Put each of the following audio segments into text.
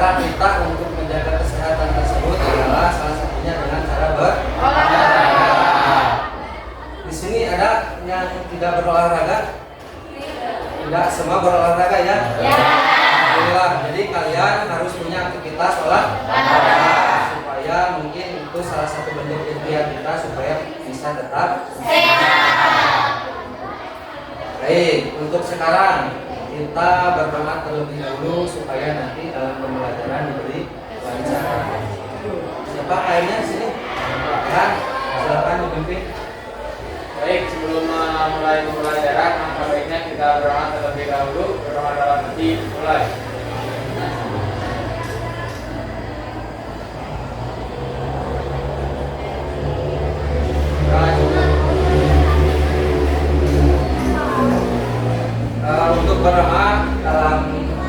cara kita untuk menjaga kesehatan tersebut adalah salah satunya dengan cara berolahraga. Di sini ada yang tidak berolahraga? Tidak semua berolahraga ya? Ya. Alhamdulillah. Jadi kalian harus punya aktivitas olahraga supaya mungkin itu salah satu bentuk ikhtiar kita supaya bisa tetap sehat. Baik, untuk sekarang kita berdoa terlebih dahulu supaya nanti dalam pembelajaran diberi lancar. Siapa kayaknya sini? Ya, silakan dipimpin. Baik, sebelum mulai pembelajaran, maka baiknya kita berdoa terlebih dahulu. Berdoa dalam hati, mulai. Untuk berdoa dalam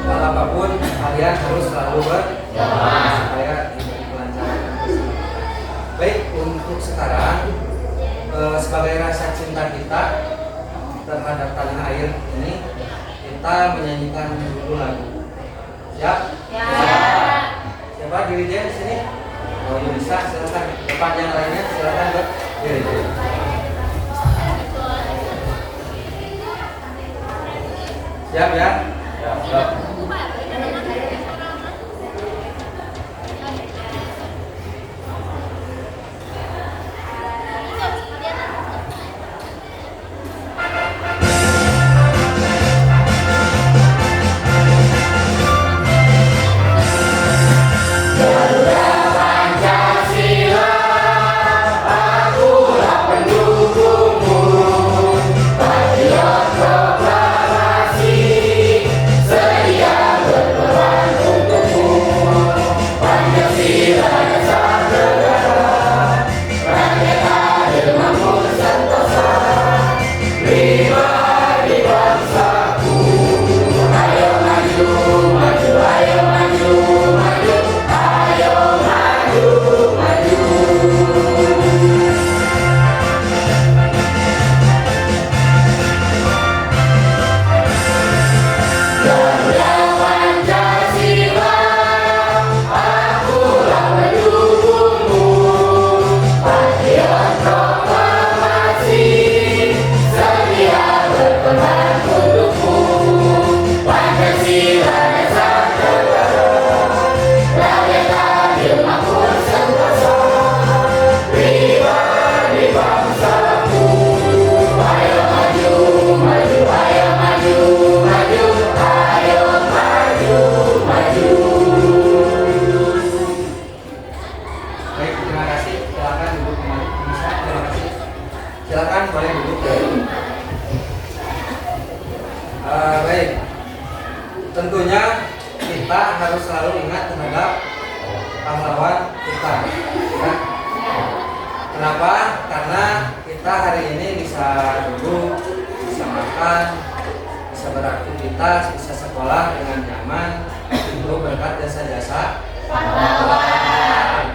hal apapun kalian harus selalu berdoa supaya diberi kelancaran. Baik, untuk sekarang sebagai rasa cinta kita terhadap tanah air ini, kita menyanyikan dulu lagu. Siap? Ya. Siapa dirinya di sini? Oh ya bisa, silakan. Depan yang lainnya silakan berdiri. Siap ya? Siap. Tentunya kita harus selalu ingat terhadap pahlawan kita ya. Kenapa? Karena kita hari ini bisa duduk, bisa makan, bisa beraktivitas, bisa sekolah dengan nyaman itu berkat jasa-jasa pahlawan.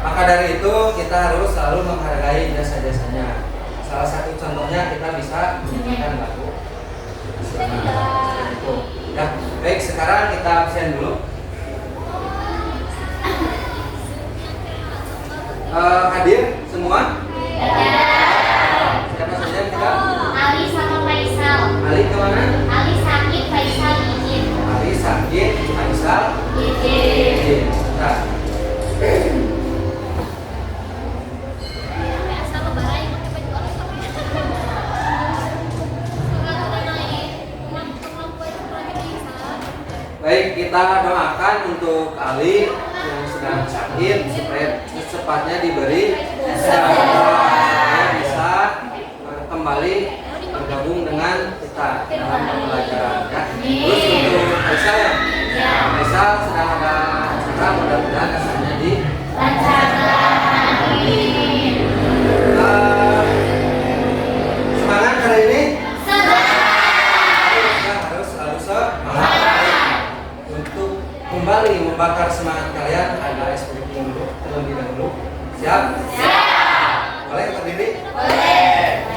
Maka dari itu kita harus selalu menghargai jasa-jasanya. Salah satu contohnya kita bisa menyanyikan lagu. Ya, baik, sekarang kita absen dulu. Hadir semua? Ya. Siapa saja yang tidak? Ali sama Faisal. Ali kemana? Ali sakit, Faisal izin. Ali sakit, Faisal Izin. Nah. Baik, kita doakan untuk Ali yang sedang sakit supaya secepatnya diberi supaya bisa kembali bergabung dengan kita dalam pembelajaran ya. Terus untuk Faisal ya, Faisal sedang ada acara, mudah-mudahan acaranya dilancarkan. Semangat hari ini. Kita harus selalu semangat. Kembali membakar semangat kalian ada SPP dulu terlebih dahulu. Siap? Siap. Boleh berdiri? Boleh.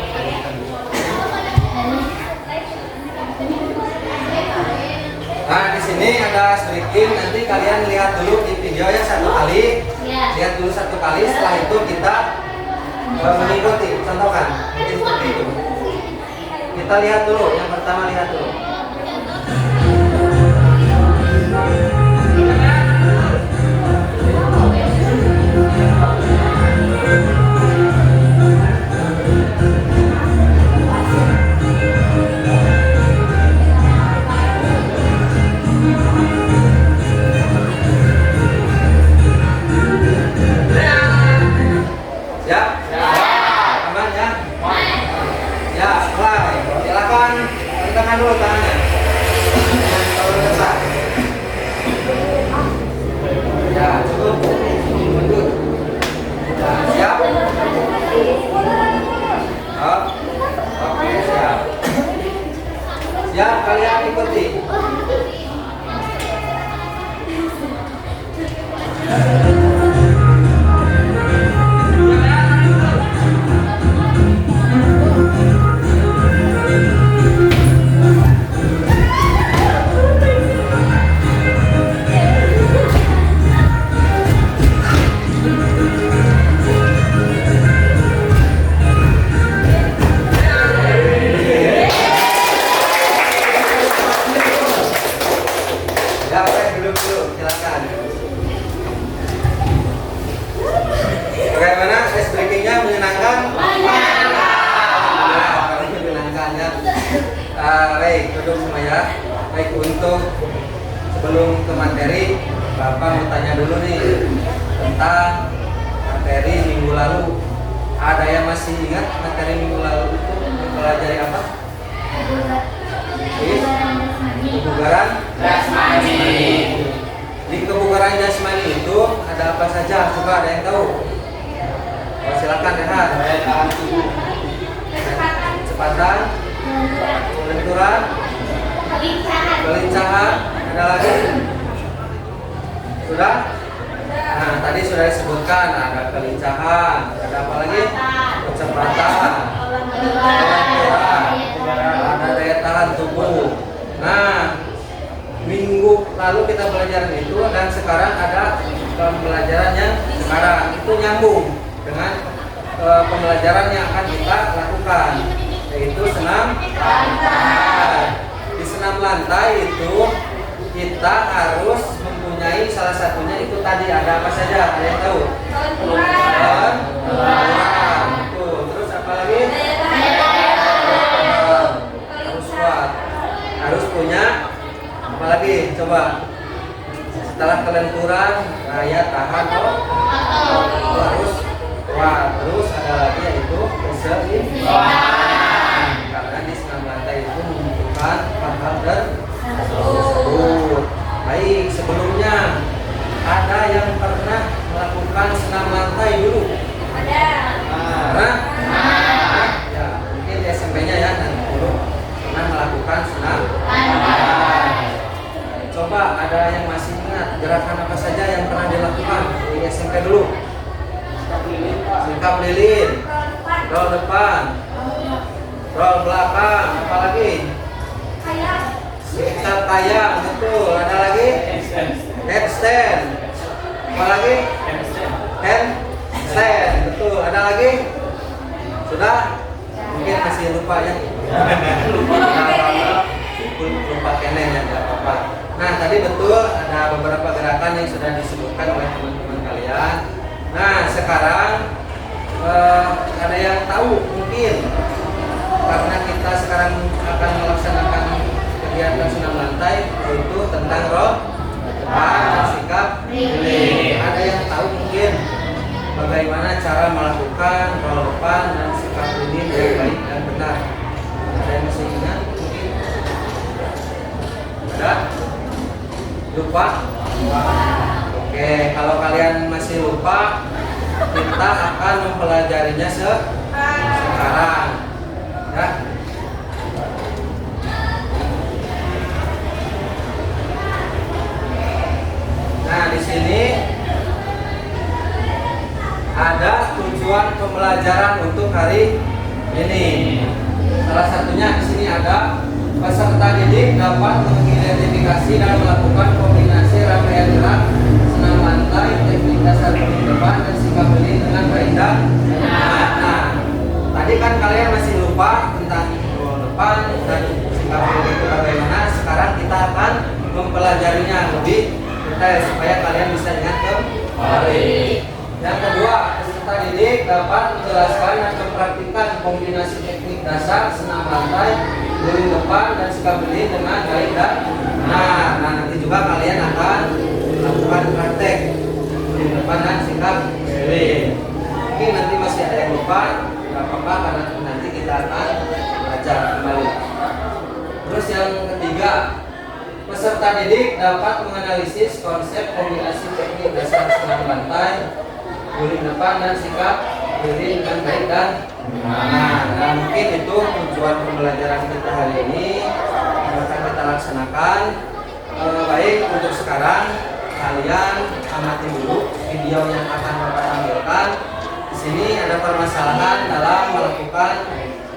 Nah, di sini ada striking. Nanti kalian lihat dulu di video ya satu kali. Ya. Lihat dulu satu kali. Setelah itu kita mengikuti. Contohkan. Mungkin seperti itu. Kita lihat dulu. Yang pertama lihat dulu. Aman ya? Ya, mulai. Silakan tentangkan dulu tangannya. Kalau dekat. Ya, cukup. Lanjut. Ya, siap. Oh. Oke, siap. Siap, kalian ikuti. Ya, oke, duduk dulu, silakan. Bagaimana ice breakingnya menyenangkan? Menyenangkan ya. Baik, duduk semuanya. Baik, untuk sebelum ke materi, Bapak mau tanya dulu nih tentang materi minggu lalu. Ada yang masih ingat materi minggu lalu itu mempelajari apa? Kebugaran jasmani. Di kebugaran jasmani itu ada apa saja? Coba ada yang tahu? Oh, silakan lihat. Daya tahan tubuh. Kecepatan, kelenturan, kelincahan. Ada lagi? Sudah? Nah, tadi sudah disebutkan ada kelincahan. Ada apa lagi? Kecepatan, kelenturan, ada daya tahan tubuh. Nah, minggu lalu kita belajar itu dan sekarang ada pembelajaran yang sekarang itu nyambung dengan pembelajaran yang akan kita lakukan, yaitu senam lantai. Di senam lantai itu kita harus mempunyai salah satunya itu tadi ada apa saja? Ada yang tahu? Kelenturan. Tuh, terus apa lagi? Harus kuat. Harus punya apa lagi? Coba. Setelah kelenturan, daya tahan harus kuat. Terus ada lagi yaitu keseimbangan. Karena di senam lantai itu membutuhkan hal-hal tersebut. Baik, sebelumnya ada yang pernah melakukan senam lantai dulu? Ada. Pernah? Ya, mungkin di SMP-nya ya nanti dulu pernah melakukan senam lantai. Coba ada yang masih ingat gerakan apa saja yang pernah dilakukan di SMP dulu? Singkap lilin, roll depan, roll belakang, apa lagi? Singkap kayang, betul. Ada lagi? Headstand. Apa lagi? Handstand, betul. Ada lagi? Sudah? Mungkin masih lupa ya? Lupa kenen ya, tidak apa-apa. Nah, tadi betul ada beberapa gerakan yang sudah disebutkan oleh teman-teman kalian. Nah, sekarang ada yang tahu mungkin karena kita sekarang akan melaksanakan kegiatan senam lantai yaitu tentang roll depan dan sikap lilin. Ada yang tahu mungkin bagaimana cara melakukan roll depan dan sikap lilin yang baik dan benar? Ada yang masih ingat mungkin? Ada? Lupa? Oke, kalau kalian masih lupa, kita akan mempelajarinya sekarang. Ya. Nah, di sini ada tujuan pembelajaran untuk hari ini. Salah satunya di sini ada peserta didik dapat mengidentifikasi mengaplikasi dan melakukan kombinasi rangkaian gerak senam lantai, teknik dasar guling depan dan sikap guling dengan baik dan benar. Nah, tadi kan kalian masih lupa tentang guling depan dan sikap guling itu bagaimana. Sekarang kita akan mempelajarinya lebih detail supaya kalian bisa ingat kembali. Yang kedua, peserta didik dapat menjelaskan dan mempraktikkan kombinasi teknik dasar senam lantai, guling depan dan sikap guling dengan baik dan benar. Nah, nanti juga kalian akan melakukan praktek guling depan dan sikap guling. Mungkin nanti masih ada yang lupa, tidak apa-apa karena nanti kita akan baca kembali. Terus yang ketiga, peserta didik dapat menganalisis konsep kombinasi teknik dasar senam lantai, guling depan dan sikap guling dengan baik dan benar. Nah, mungkin itu tujuan pembelajaran kita hari ini yang akan kita laksanakan. Baik, untuk sekarang kalian amati dulu video yang akan Bapak tampilkan. Di sini ada permasalahan dalam melakukan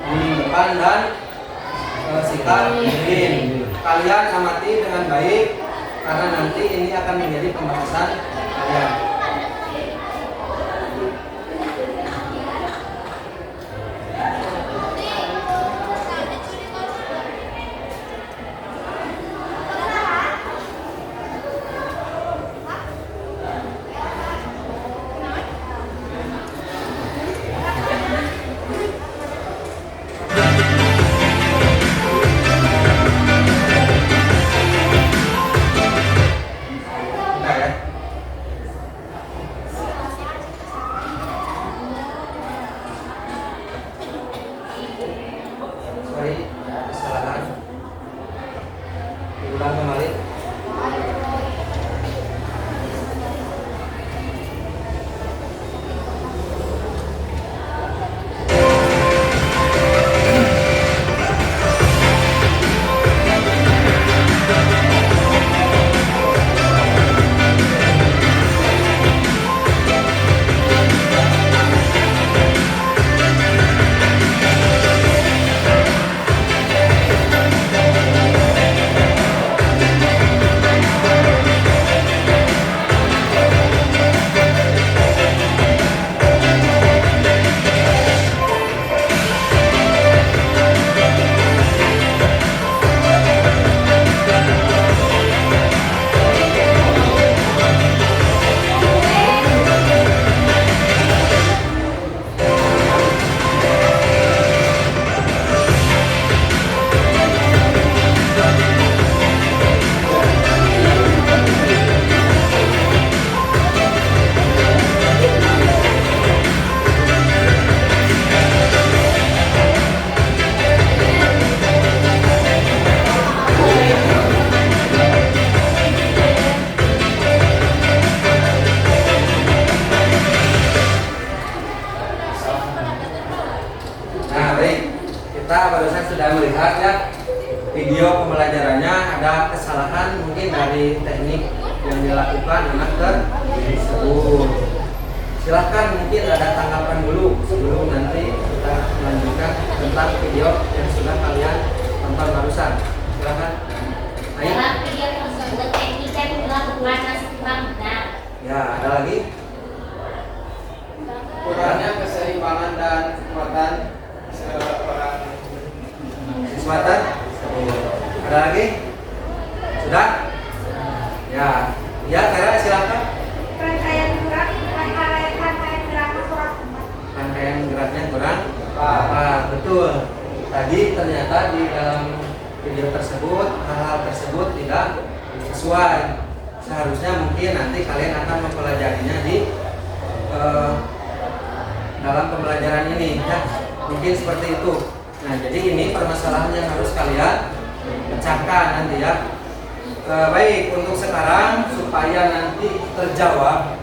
guling depan dan sikap guling. Kalian amati dengan baik karena nanti ini akan menjadi pembahasan kalian. Sorry, kesalahan. Diulang kembali. Kita barusan sudah melihat ya video pembelajarannya, ada kesalahan mungkin dari teknik yang dilakukan anak tersebut. Silahkan mungkin ada tanggapan dulu sebelum nanti kita melanjutkan tentang video yang sudah kalian tonton barusan. Silahkan. Ayo. Dalam video tersebut teknik yang dilakukan masih kurang benar. Ya, ada lagi. Kurangnya keseimbangan dan kekuatan seorang Kesempatan. Ada lagi? Sudah? Ya. Ya, Vera silakan. Rangkaian geraknya kurang Rangkaian geraknya kurang tepat. Betul. Tadi ternyata di dalam video tersebut hal-hal tersebut tidak sesuai. Seharusnya mungkin nanti kalian akan mempelajarinya di dalam pembelajaran ini ya. Mungkin seperti itu. Nah, jadi ini permasalahan yang harus kalian pecahkan nanti ya. Baik, untuk sekarang supaya nanti terjawab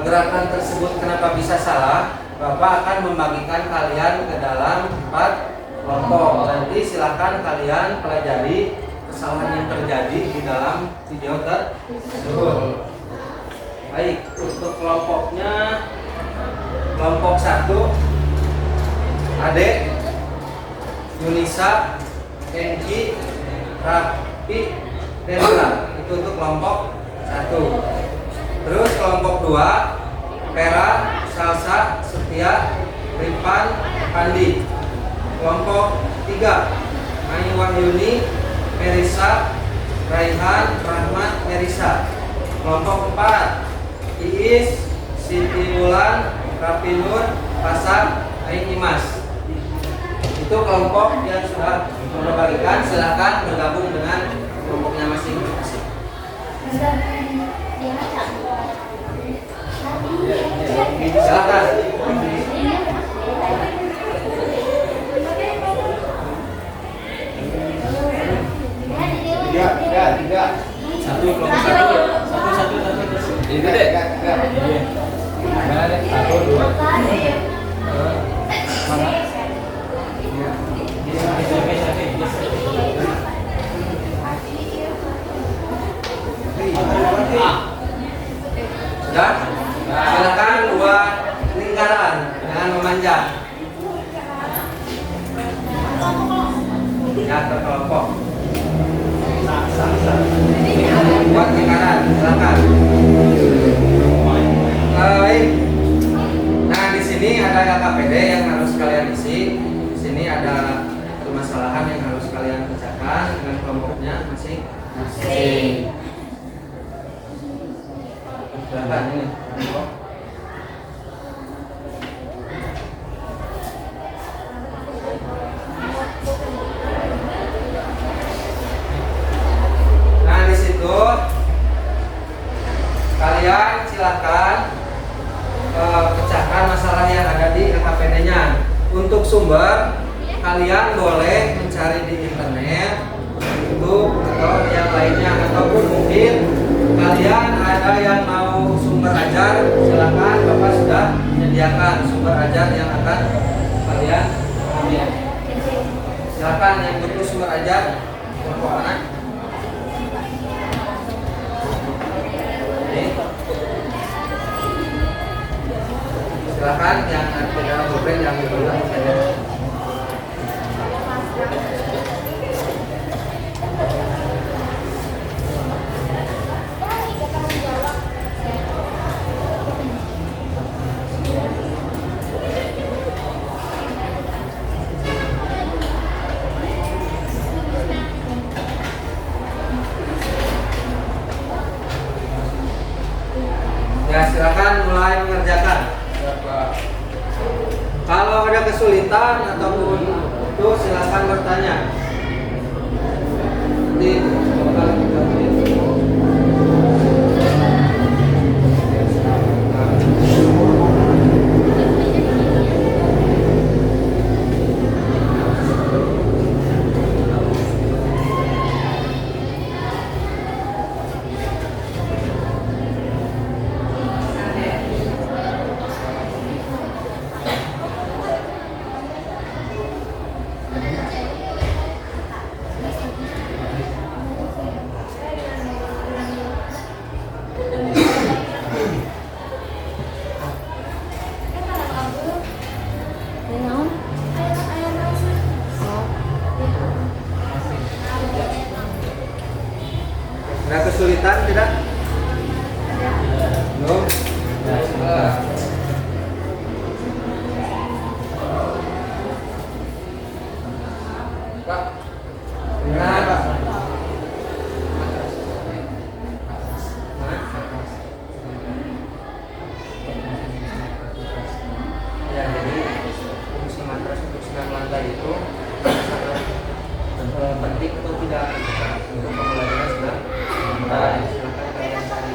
gerakan tersebut kenapa bisa salah, Bapak akan membagikan kalian ke dalam 4 kelompok. Nanti silakan kalian pelajari kesalahan yang terjadi di dalam video tersebut. Baik, untuk kelompoknya, kelompok 1 Ade, Yunisa, Kenji, Raf. Dendra. Itu untuk kelompok 1. Terus kelompok 2 Pera, Salsa, Setia, Ripan, Pandi. Kelompok 3 Ayu Wahyuni, Merisa, Raihan, Rahmat, Merisa. Kelompok 4 Iis, Siti Wulan, Rapinur, Pasak, Ain Imas. Itu kelompok yang sudah membagikan. Silakan bergabung dengan kelompoknya masing-masing. Silakan. Tiga. Satu kelompok 1. Satu. Ini deh, enggak. Satu, dua. Sudah? Silakan buat lingkaran dengan memanjang. Ya, terkelompok. Buat lingkaran, silakan. Baik. Nah, di sini ada LKPD yang harus kalian isi. Di sini ada permasalahan yang harus kalian pecahkan dengan kelompoknya masing-masing. Silakan ini. Nah, di situ kalian silakan pecahkan masalah yang ada di LKPD-nya. Untuk sumber, kalian boleh mencari di internet, YouTube atau yang lainnya, ataupun mungkin kalian ada yang mau sumber ajar, silakan. Bapak sudah menyediakan sumber ajar yang akan kalian ambil. Silakan yang butuh sumber ajar, kelompok mana? Silakan yang tidak boleh yang dulu saja. Ya, silakan mulai mengerjakan. Kalau ada kesulitan ataupun itu silakan bertanya. Nanti bakal kita beri. Ada kesulitan tidak? Belum? Ya, silakan. Pak. Benar, Pak. Ya, jadi fungsi matras untuk senam lantai itu sangat penting atau tidak untuk pembelajaran senam. Silakan kalian cari.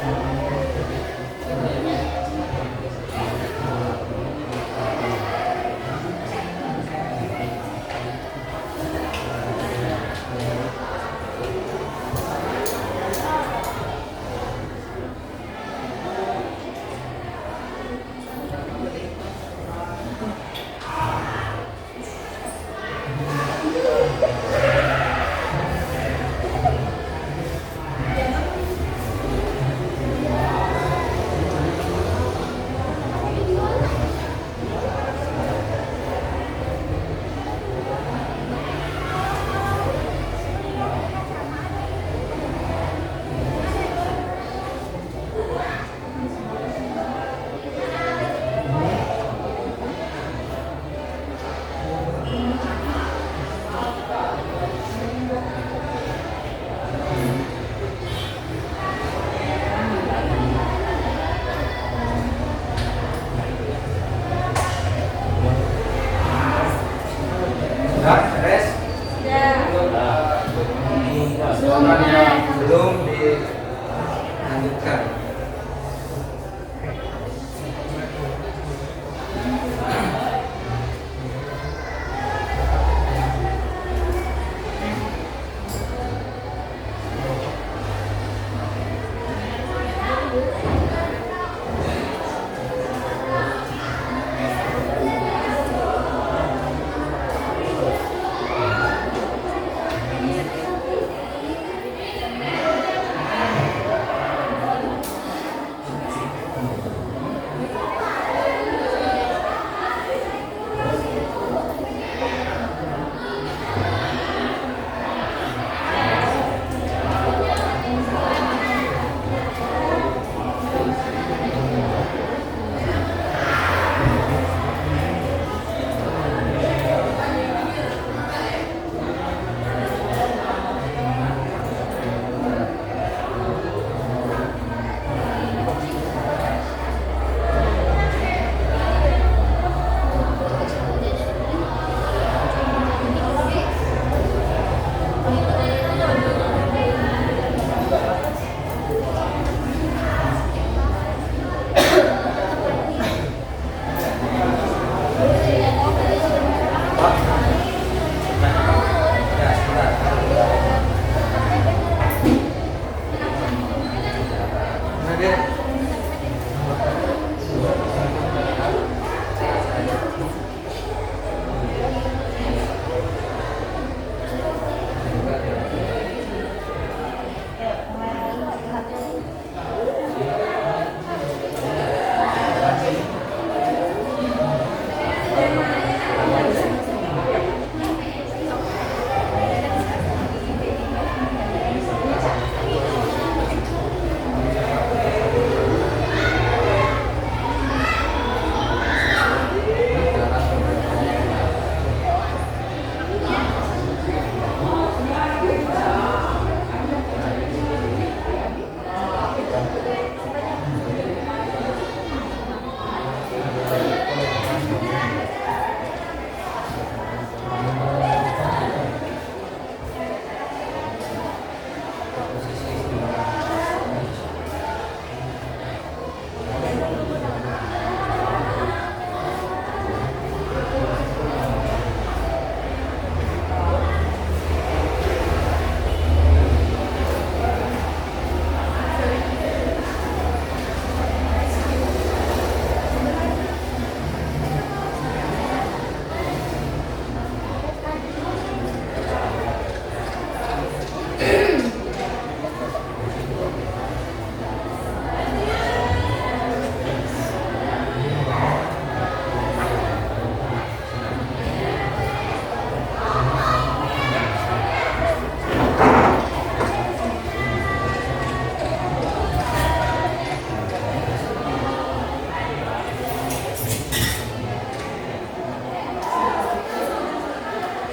Sudah beres? Belum dilanjutkan.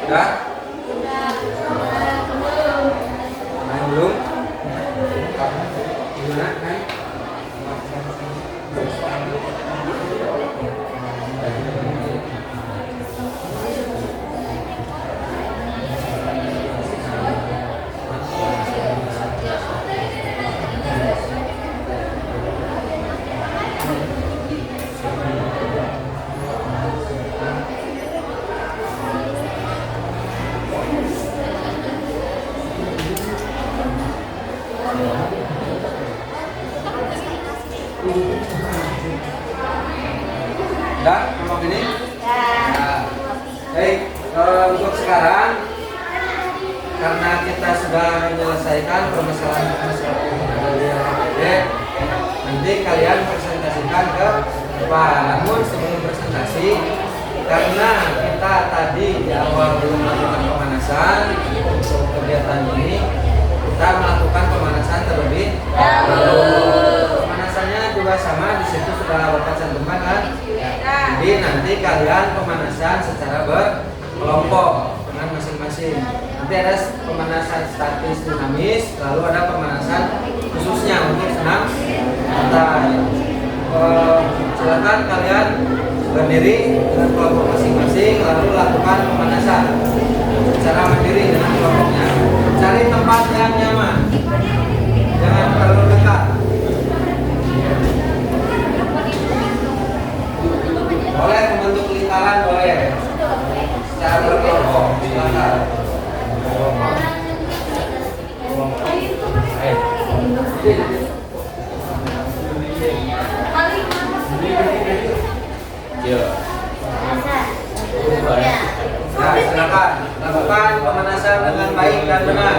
Sudah? Main belum? Gimana? Main? Udah, ngomong ini? Nah, baik, untuk sekarang karena kita sudah menyelesaikan permasalahan-permasalahan yang ada di RPD, nanti kalian presentasikan ke depan. Namun sebelum presentasi, karena kita tadi di awal belum melakukan pemanasan untuk kegiatan ini, kita melakukan pemanasan terlebih dahulu. Pemanasannya juga sama, di situ sudah Bapak cantumkan kan? Jadi nanti kalian pemanasan secara berkelompok dengan masing-masing. Nanti ada pemanasan statis dinamis, lalu ada pemanasan khususnya untuk senam santai. Silakan kalian berdiri dengan kelompok masing-masing, lalu lakukan pemanasan secara mandiri dengan kelompoknya. Cari tempat yang nyaman, jangan terlalu dekat. Boleh membentuk lingkaran, boleh secara berkelompok, silakan. Nah, silakan lakukan pemanasan dengan baik dan benar.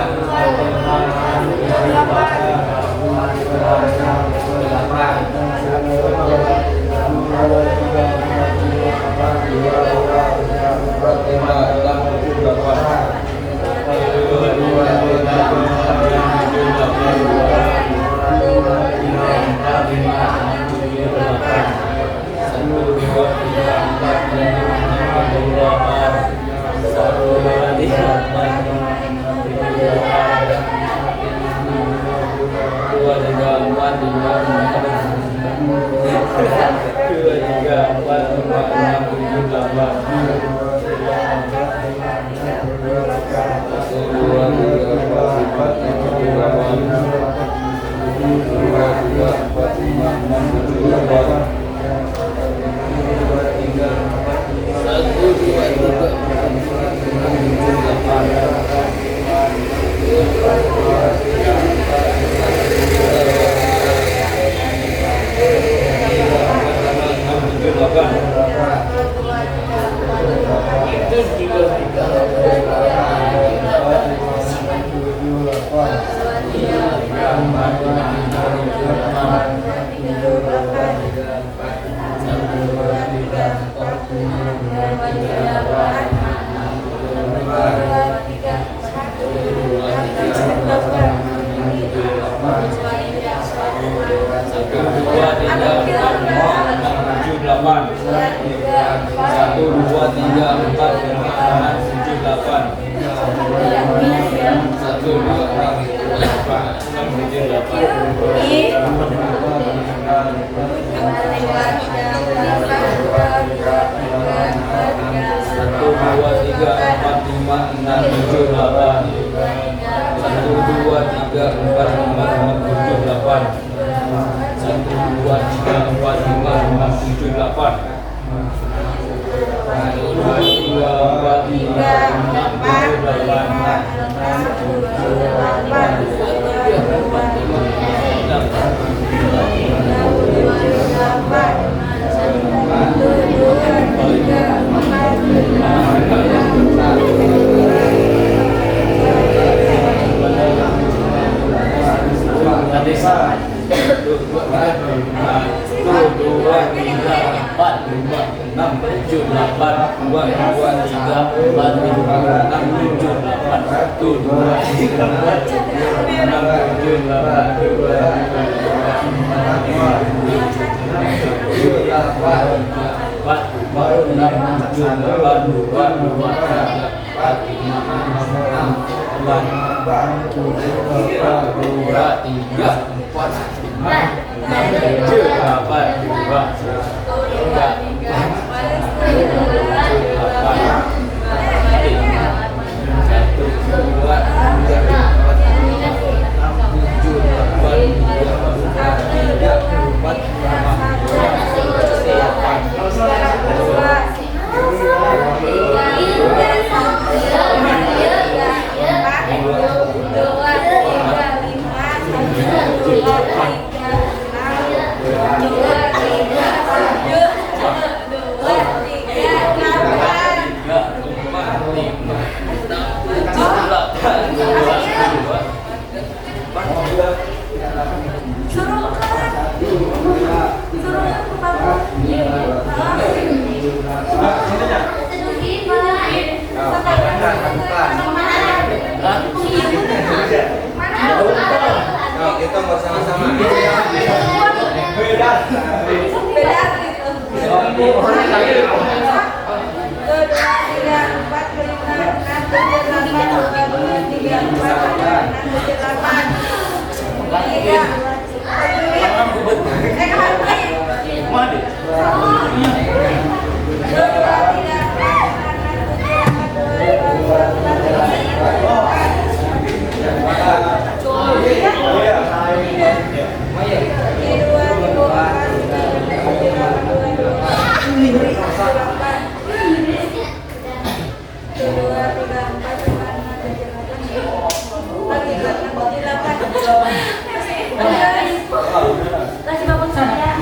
Kasih bangun saya.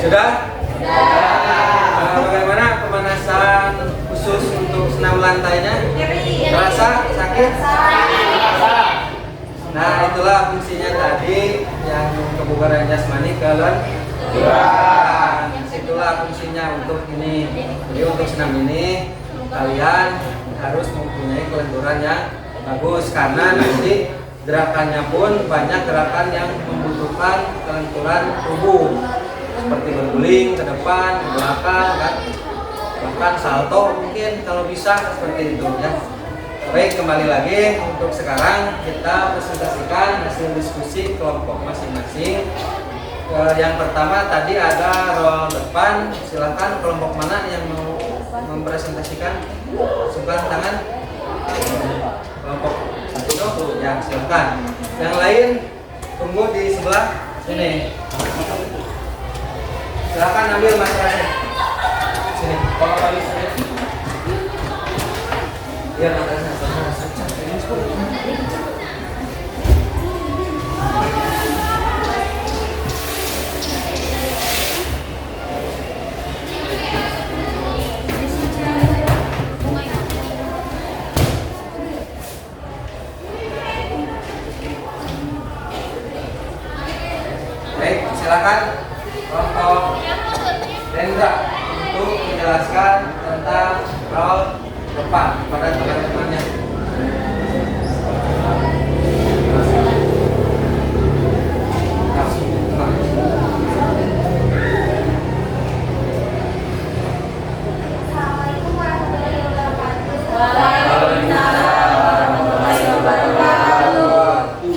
Sudah? Bagaimana pemanasan khusus untuk senam lantainya? Terasa sakit? Nah, itulah fungsinya tadi yang kebugaran jasmani kelenturan. Itulah fungsinya untuk ini. Jadi untuk senam ini kalian harus mempunyai kelenturan yang bagus karena nanti gerakannya pun banyak gerakan yang membutuhkan kelenturan tubuh seperti berguling ke depan, ke belakang, kan? Bahkan salto mungkin kalau bisa seperti itu ya. Baik, kembali lagi untuk sekarang kita presentasikan hasil diskusi kelompok masing-masing. Yang pertama tadi ada roll depan, silakan kelompok mana yang mau mempresentasikan? Bukan tangan. Kelompok satu ya silakan. Yang lain tunggu di sebelah sini. Silakan ambil Mas Rasen. Sini. Kalau kali sini. Biar Mas Rasen. Baik, silakan kelompok Rendra untuk menjelaskan tentang roll depan pada teman-temannya. Assalamualaikum warahmatullahi wabarakatuh. Di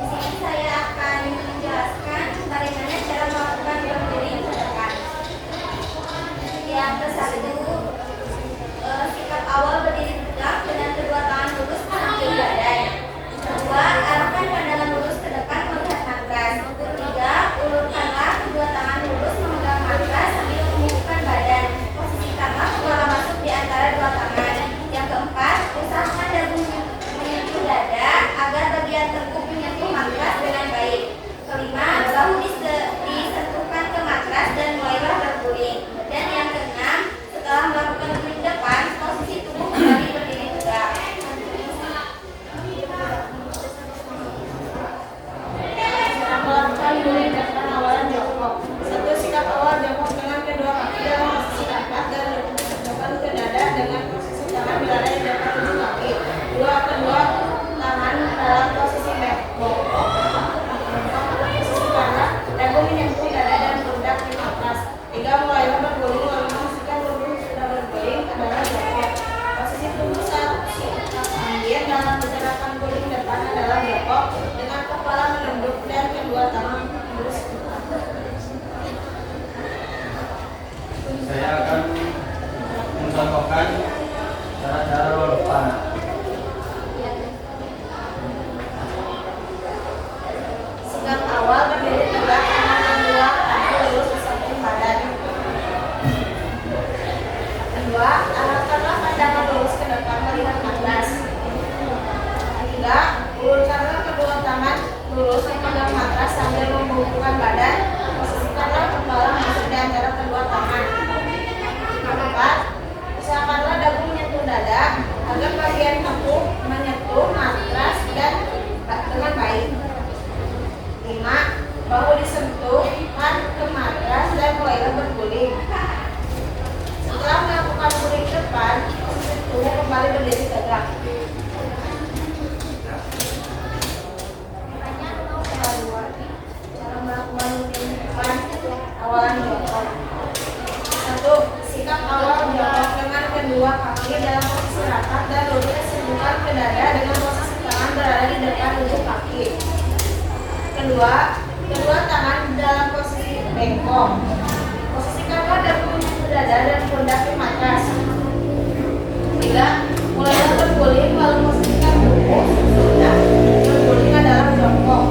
sini saya akan menjelaskan bagaimana cara melakukan berdiri terdepan. Yang ke-1, sikap awal berdiri tegak dengan kedua tangan lurus menunjuk badan. 2, arahkan pandangan lurus ke depan melihat matras. 3, ulurkanlah kedua tangan lurus memegang matras sambil menundukkan badan. Posisikanlah kepala masuk di antara dua tangan. Yang keempat, usahakan dagu menyentuh dada agar bagian tengkuk menyentuh matras dengan baik. Kelima, bahu disentuhkan ke matras dan mulailah berguling. Dan yang keenam, setelah melakukan guling depan, posisi tubuh kembali berdiri tegak. Melakukan guling depan awalan jongkok. 1. Sikap awal jongkok dengan kedua kaki dalam posisi angkat dan depan ke dada dengan posisi tangan berada di depan ujung kaki. 2. Kedua tangan dalam posisi bongkok. Posisi kanan, dagu menyentuh dada dan pundak di matras. 3. Mulailah berguling lalu memastikan tubuh sudah berguling adalah jongkok. Posisi tubuh saat sikap ambil dalam pergerakan guling depan adalah jongkok dengan kepala menunduk dan kedua tangan lurus ke depan. Saya akan mencontohkan cara-cara roll depan. Sikap awal berdiri tegak dengan kedua kaki lurus di samping badan. 2. Arahkanlah guling. Setelah melakukan guling ke depan, posisi tubuh kembali berdiri tegak. Cara melakukan guling ke depan, awalan jongkok. 1. Sikap awal jongkok dengan kedua kaki dalam posisi rapat dan lurus sambungkan ke dada dengan posisi tangan berada di depan ujung kaki. Kedua tangan dalam posisi bengkok. Posisikan pada pundak dada dan pundak di atas. 3. Mulailah berguling lalu posisikan tubuh sudah berguling adalah jongkok.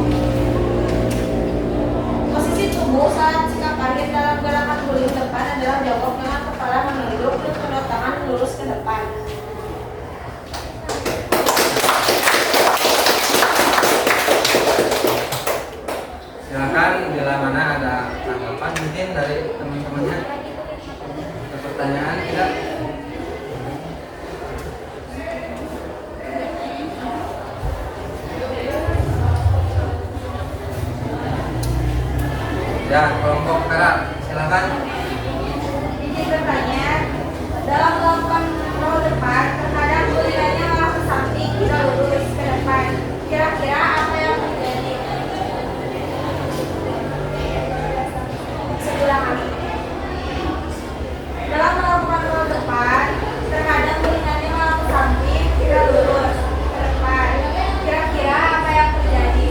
Posisi tubuh saat sikap akhir dalam gerakan guling depan adalah jongkok dengan kepala menunduk dan kedua tangan lurus ke depan. Silakan bila mana ada tanggapan mungkin dari teman-temannya. Ada pertanyaan tidak? Ya, kelompok karak, silakan. Izin bertanya, dalam melakukan roll depan, terkadang gulingannya malah ke samping, tidak lurus ke depan. Kira-kira apa yang terjadi? Sebelah kami. Dalam melakukan roll depan, terkadang gulingannya malah ke samping, tidak lurus ke depan. Kira-kira apa yang terjadi?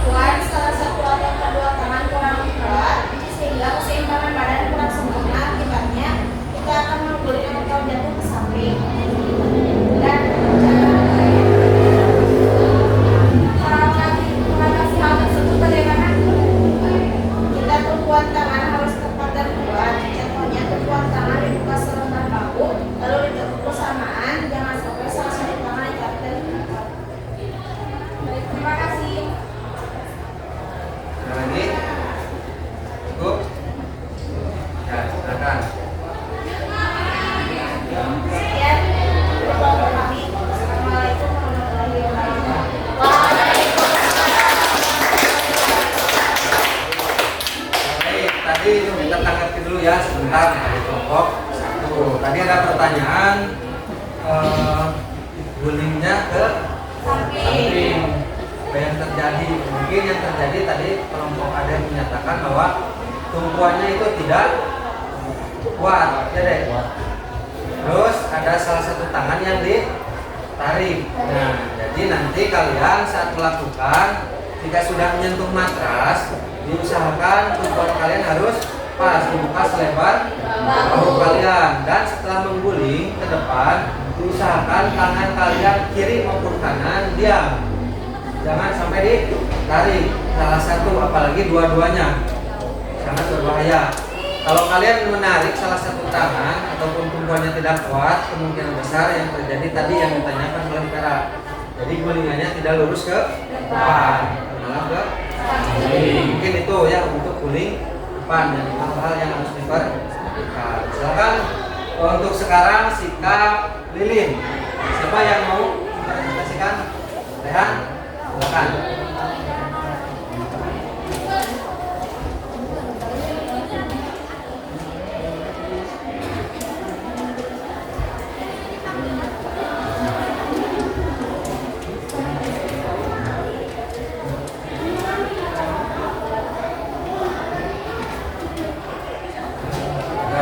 Tuan, salah satu atau kedua tangan kurang kuat sehingga keseimbangan badan kurang sempurna. Akibatnya kita akan mengguling atau jatuh ke samping. Dan cara mengatasi hal tersebut bagaimana? Kita tumpuan tangan harus tepat dan kuat. Contohnya tumpuan tangan dibuka serentak bahu lalu ditekuk bersamaan, jangan sampai salah satu tangan ditarik dan diangkat. Terima kasih. Ada lagi? Cukup? Ya, silakan. Sekian kelompok kami. Assalamualaikum warahmatullahi wabarakatuh. Baik, tadi kita tanggapi dulu ya sebentar dari kelompok satu. Tadi ada pertanyaan gulingnya ke samping. Apa yang terjadi? Mungkin yang terjadi tadi kelompok ada yang menyatakan bahwa tumpuannya itu tidak kuat, ya deh. Terus ada salah satu tangan yang ditarik. Nah, jadi nanti kalian saat melakukan jika sudah menyentuh matras, diusahakan tumpuan kalian harus pas, dibuka selebar bahu kalian. Dan setelah mengguling ke depan, diusahakan tangan kalian kiri maupun kanan diam. Jangan sampai ditarik salah satu, apalagi dua-duanya, sangat berbahaya. Kalau kalian menarik salah satu tangan ataupun tumpuannya tidak kuat, kemungkinan besar yang terjadi tadi yang ditanyakan oleh Vera. Jadi gulingannya tidak lurus ke depan, malah ke samping. Mungkin itu ya untuk guling depan dan hal-hal yang harus diperhatikan. Silakan untuk sekarang sikap lilin. Siapa yang mau presentasikan? Rehan, silakan.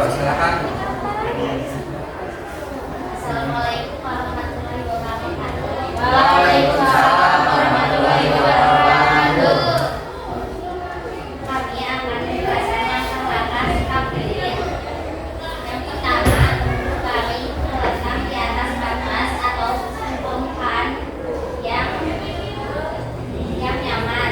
Silakan. Assalamualaikum warahmatullahi wabarakatuh. Waalaikumsalam warahmatullahi wabarakatuh. Kami akan melaksanakan sikap lilin. Yang pertama, kami meletakkan di atas matras atau permukaan yang nyaman.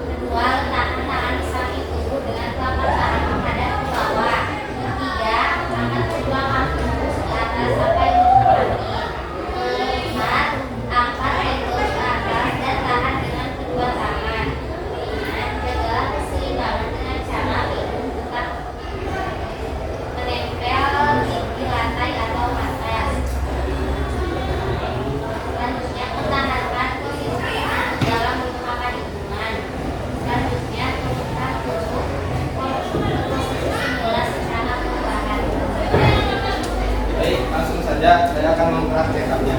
Kedua, letakkan tangan di samping tubuh dengan telapak tangan menghadap ke bawah. Ketiga, angkat kedua kaki di atas sampai Saya akan mempraktekannya.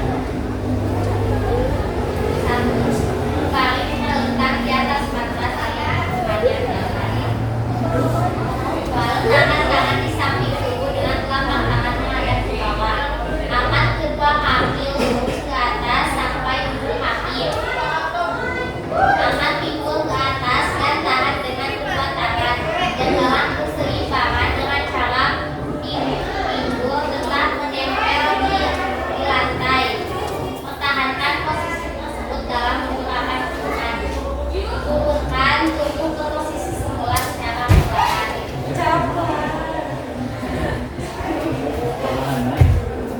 Paling terletak di atas matras atau sepanjang jalan. Tangan di samping tubuh dengan telapak tangan menghadap ke bawah. Angkat kedua kaki lurus ke atas sampai ujung kaki. Angkat pinggul ke atas dan tahan dengan kedua tangan. Jagalah keseimbangan dengan cara pinggul tetap menempel di lantai. Pertahankan posisi tersebut dalam menggunakan tangan. Turunkan tubuh ke posisi semula secara perlahan.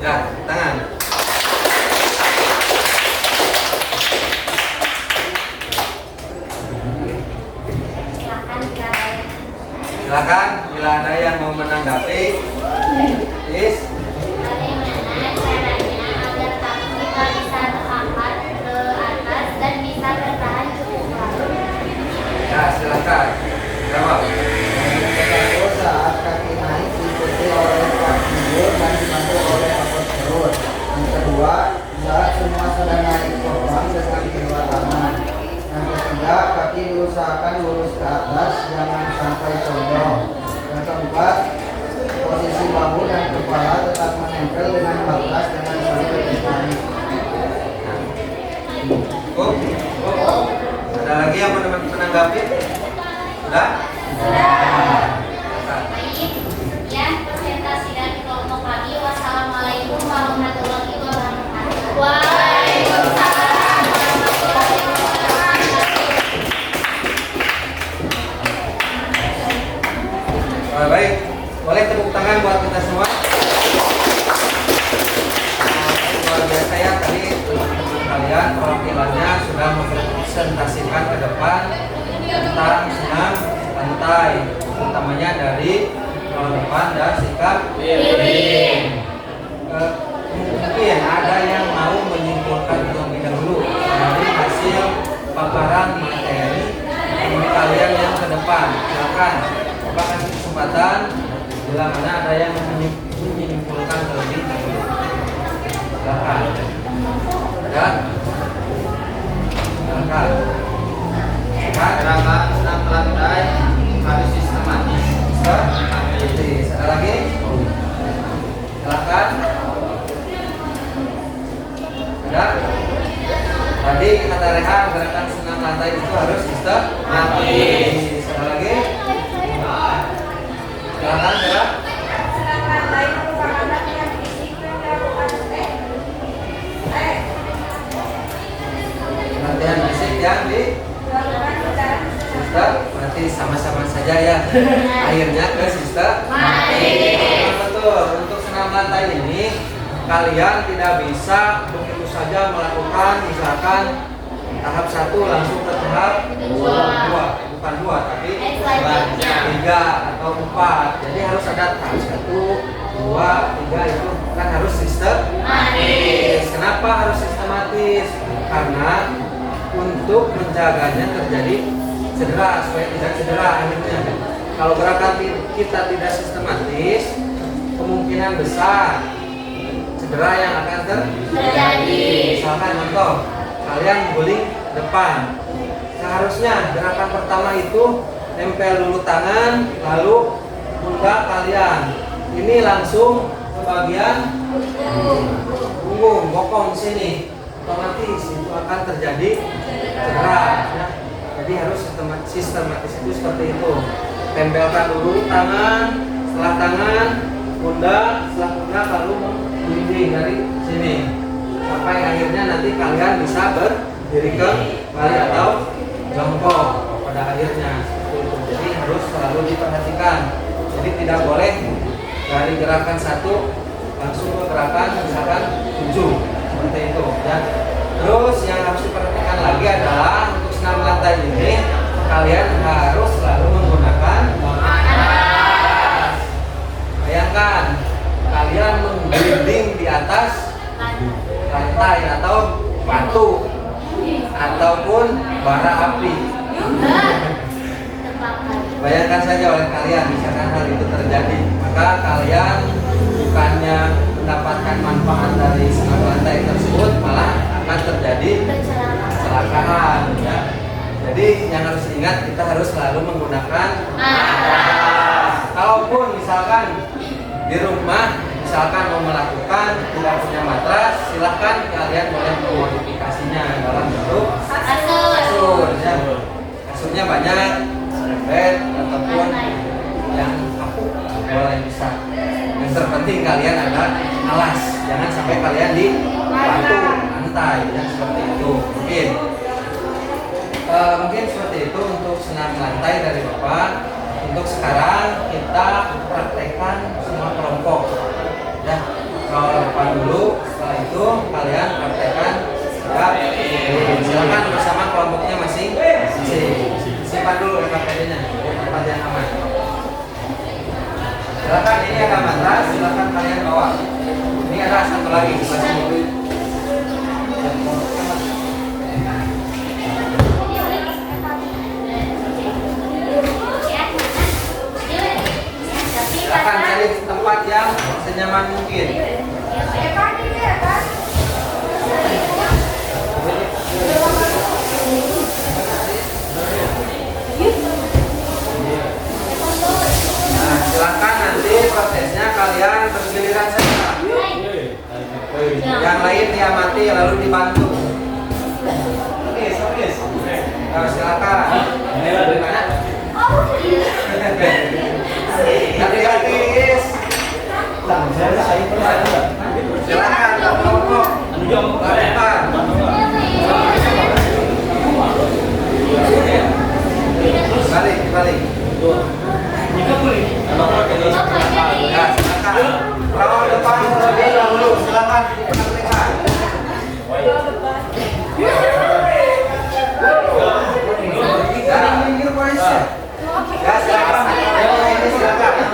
Ya, tangan. Silakan bila ada yang mau menanggapi. Is. Bagaimana caranya agar kaki kita bisa terangkat ke atas dan bisa bertahan cukup lama? Ya, silakan. Jawab. Pertama, saat kaki naik diikuti oleh kaki mundur dan dibantu oleh otot perut. Yang kedua, saat semua sudah naik terbang dengan kedua tangan. Yang ketiga, kaki diusahakan lurus ke atas, jangan sampai condong. Yang keempat, posisi bahu dan kepala tetap menempel dengan matras dengan sampai naik. Cukup? Cukup? Ada lagi yang mau menanggapi? Sudah? Baik, sekian presentasi dari kelompok kami. Wassalamualaikum warahmatullahi wabarakatuh. Waalaikumsalam warahmatullahi wabarakatuh. Baik, boleh tepuk tangan buat kita semua. Luar biasa ya, tadi teman-teman kalian perwakilannya sudah mempresentasikan ke depan tentang senam lantai, utamanya dari roll depan dan sikap miring. Mungkin ada yang mau menyimpulkan terlebih dahulu dari hasil paparan materi ini kalian yang ke depan. Silakan, coba kasih kesempatan bila mana ada yang menyimpulkan terlebih dahulu. Silakan. Ada? Silakan. Gerakan senam lantai harus sistematis. Sistematis. Ada lagi? Silakan. Ada? Tadi kata Rehan gerakan senam lantai itu harus sistematis. Ada lagi? Silakan, gerak. Senam lantai merupakan latihan fisik yang dilakukan Latihan fisik yang secara sistem, berarti sama-sama saja ya. Akhirnya ke sistem. Betul. Untuk senam lantai ini kalian tidak bisa begitu saja melakukan misalkan tahap 1 langsung ke tahap 2, bukan 2 tapi Selanjutnya. 3 atau 4. Jadi harus ada tahap 1, 2, 3 itu kan harus sistematis. Kenapa harus sistematis? Karena untuk menjaganya terjadi cedera supaya tidak cedera akhirnya. Kalau gerakan kita tidak sistematis, kemungkinan besar cedera yang akan terjadi. Misalkan contoh, kalian guling depan. Seharusnya gerakan pertama itu nempel dulu tangan, lalu pundak kalian. Ini langsung ke bagian punggung, bokong sini. Otomatis itu akan terjadi cedera. Ya. Jadi harus sistematis itu seperti itu. Tempelkan dulu tangan, setelah tangan, pundak, setelah pundak lalu membimbing dari sini sampai akhirnya nanti kalian bisa berdiri kembali atau jongkok pada akhirnya seperti itu. Jadi harus selalu diperhatikan. Jadi tidak boleh dari gerakan 1 langsung ke gerakan misalkan 7 seperti itu ya. Terus yang harus diperhatikan lagi adalah untuk senam lantai ini kalian harus selalu menggunakan matras. Bayangkan kalian menggelinding di atas lantai atau batu ataupun bara api. Bayangkan saja oleh kalian misalkan hal itu terjadi, maka kalian bukannya mendapatkan manfaat dari senam lantai tersebut, malah akan terjadi kecelakaan. Ya. Jadi yang harus diingat, kita harus selalu menggunakan matras. Kalaupun misalkan di rumah misalkan mau melakukan tidak punya matras, silahkan kalian boleh memodifikasinya dalam bentuk kasur. Ya. Kasurnya banyak, bed ataupun yang apuk boleh bisa. Yang terpenting kalian ada alas, jangan sampai kalian di batu lantai, yang seperti itu. Mungkin seperti itu untuk senam lantai dari Bapak. Untuk sekarang kita praktekkan semua kelompok. Ya, kalau depan dulu, setelah itu kalian praktekkan ya, silakan bersama kelompoknya masing-masing. Simpan dulu KPD-nya, tempat yang aman. Silakan, ini ada matras, silakan kalian bawa. Ini ada satu lagi masih. Silakan cari tempat yang senyaman mungkin. Nah, silakan nanti prosesnya kalian bergiliran saja. Yang lain diamati lalu dibantu. Nah, silakan. Dari mana? Hati-hati, guys. Silakan kelompok. Depan. Balik. Ya, silakan. Kalau depan terlebih dahulu, silakan dipraktekkan. Ya, silakan. Ini silakan.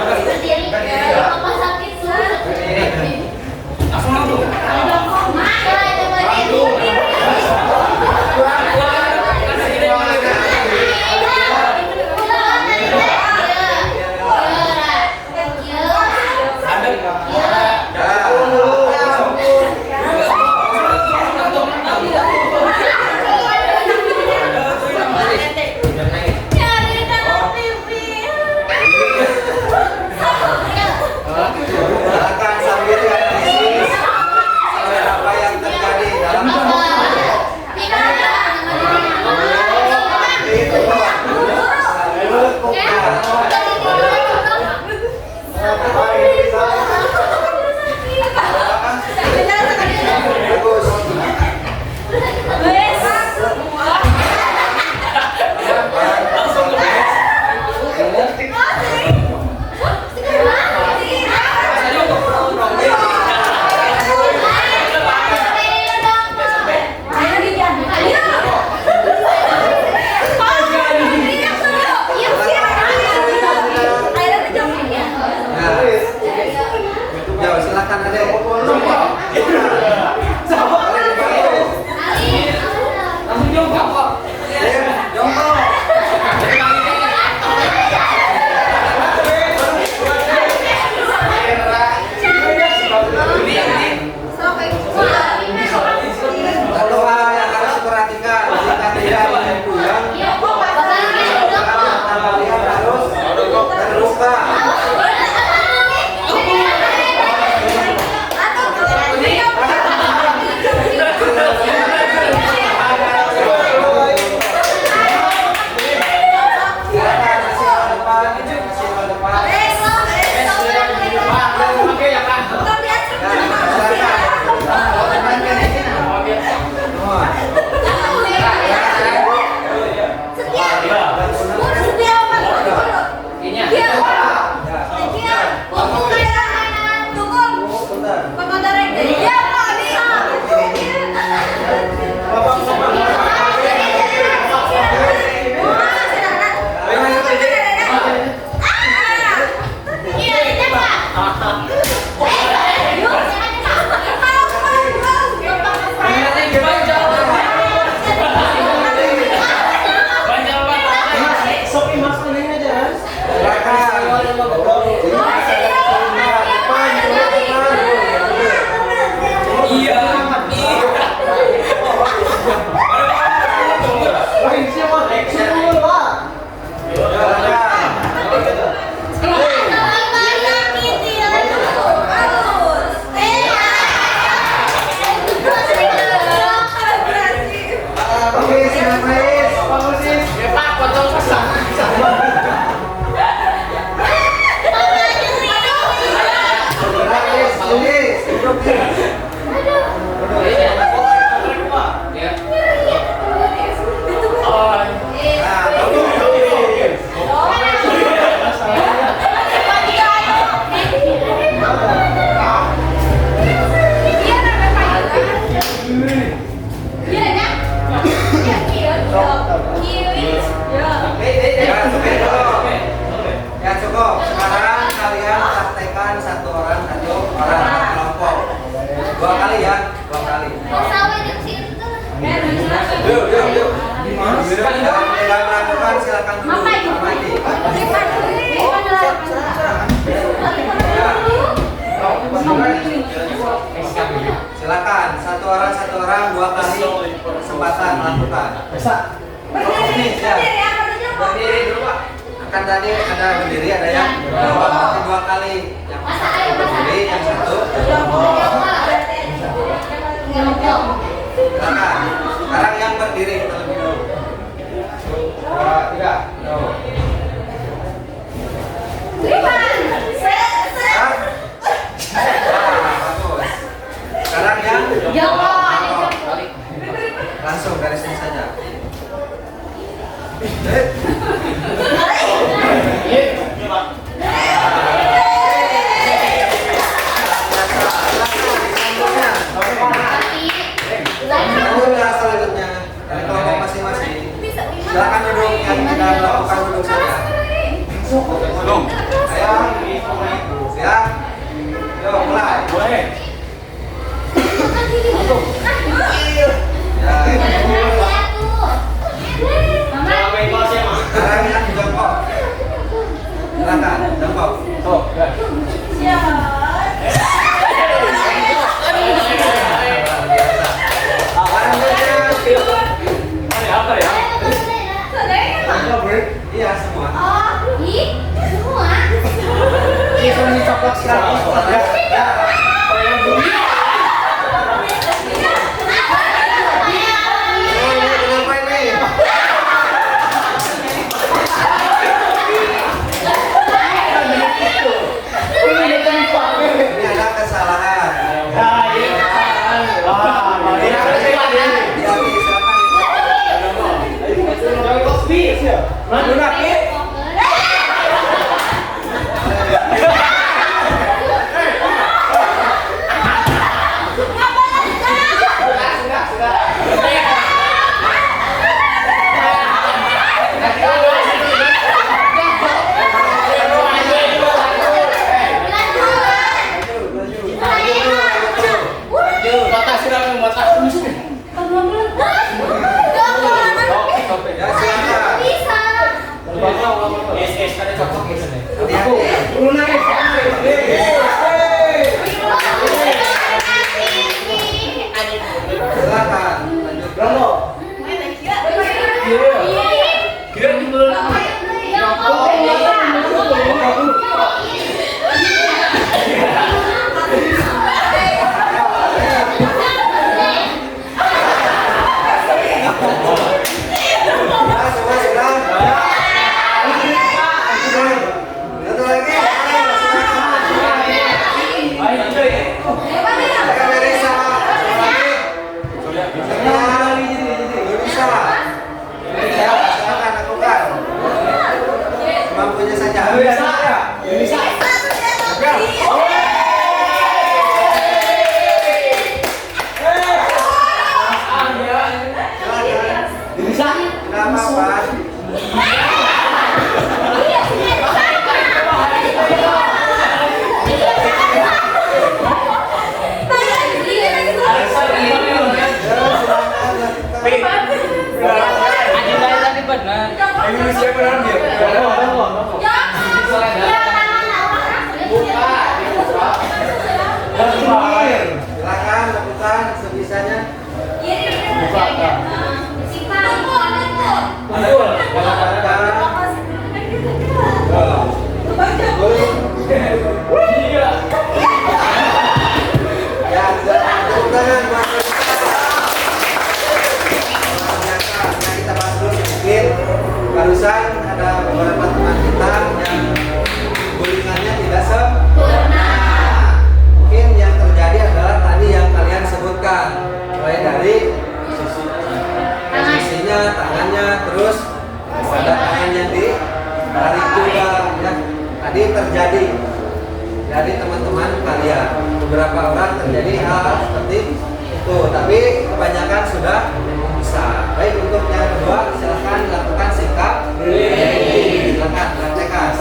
kalian praktekkan satu orang kelompok. 2 kali ya, 2 kali. Yuk. Tidak melakukan silakan dulu. Mati. Silakan satu orang 2 kali kesempatan melakukan. Ini ya. Berdiri dulu Pak. Kan tadi ada berdiri, ada yang berarti 2 kali. Yang satu berdiri, yang satu silakan. Sekarang yang berdiri terlebih dulu. 2, 3. Bagus. Sekarang yang langsung garisin saja. Udah selanjutnya dari kelompok masing-masing. Silakan duduk, yang tidak melakukan duduk saja. Ayo, siap. Yuk, mulai. Ya, sekarang yang jongkok. Silakan, jongkok. Iya, semua. Kenapa ini? Ini ada kesalahan. Silakan lakukan sebisanya. Barusan ada beberapa teman kita yang bullyingannya tidak sempurna. Mungkin yang terjadi adalah tadi yang kalian sebutkan, mulai dari posisinya, tangannya, terus ada tangan yang ditarik juga, ya. Tadi terjadi dari teman-teman kalian, beberapa orang terjadi hal seperti itu, tapi kebanyakan sudah bisa. Baik, untuk yang kedua silakan dilakukan sikap. Silakan praktekkan.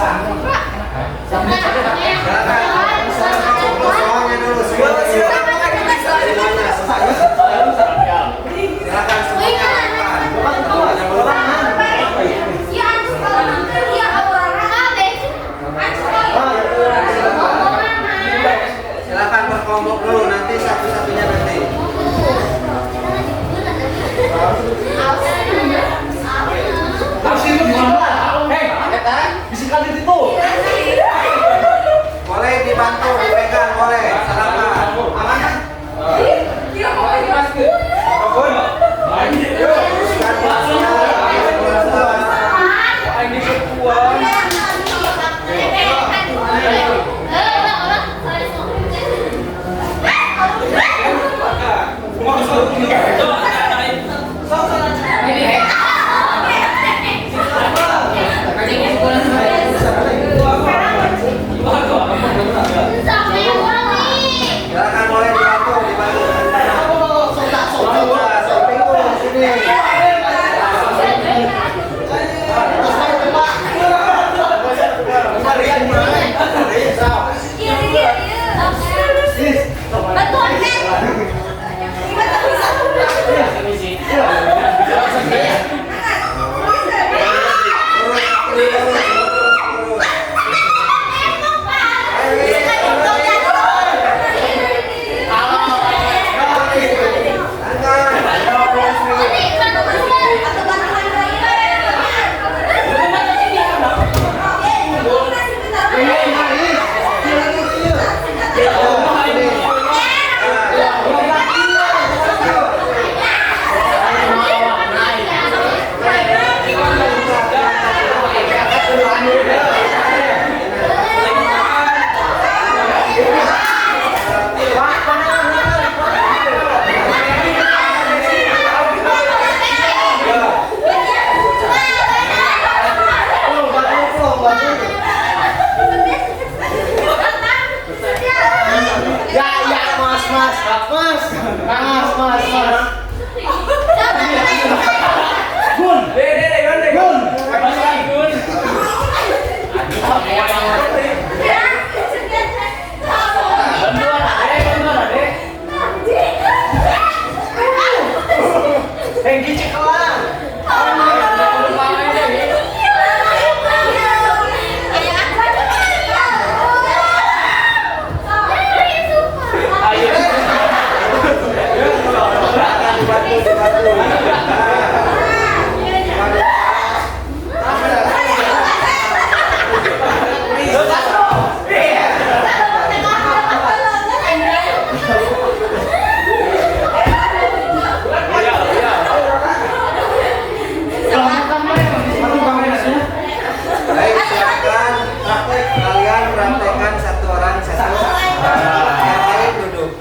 praktekkan satu orang satu. Yang lain duduk.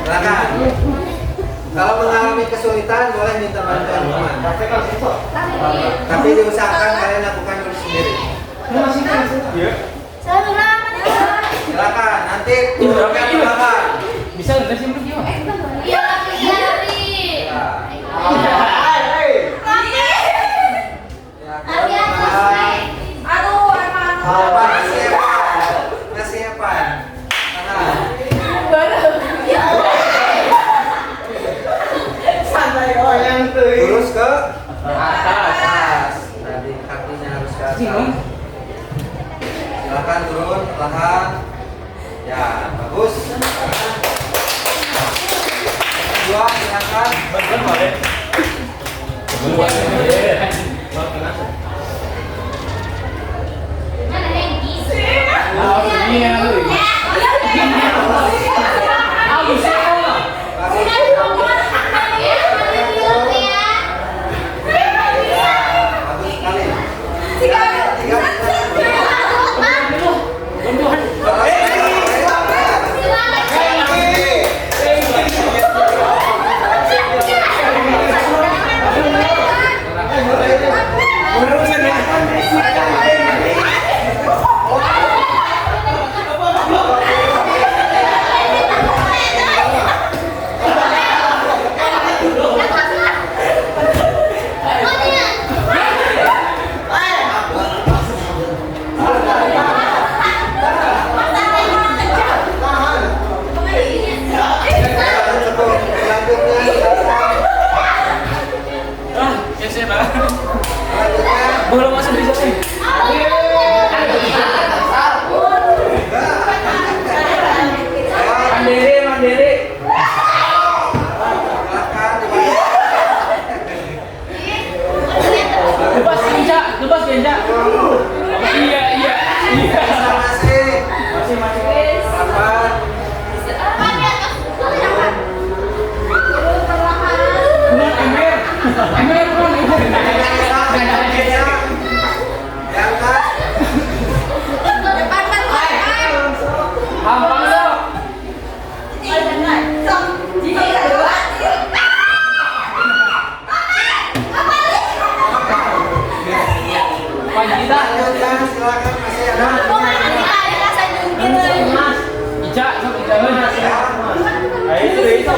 Silakan. Kalau mengalami kesulitan boleh minta bantuan teman. Tapi diusahakan kalian lakukan dulu sendiri. Silakan. Nanti duduknya di belakang. Bisa nggak sih Mbak? Iya, lari. Masih apa? Lurus ke atas. Tadi kakinya harus ke atas. Silakan turun perlahan. Ya, bagus. Dua, silakan. Mana Hengki? Bagus sekali. Tiga. Belum masuk bisa nih. Mandiri. Lepas kenca. Iya. Masih. Sabar. Ember. Diangkat. Hampang dong. Panjita. Lanjutkan, silakan masih ada. Ica. Ayo itu.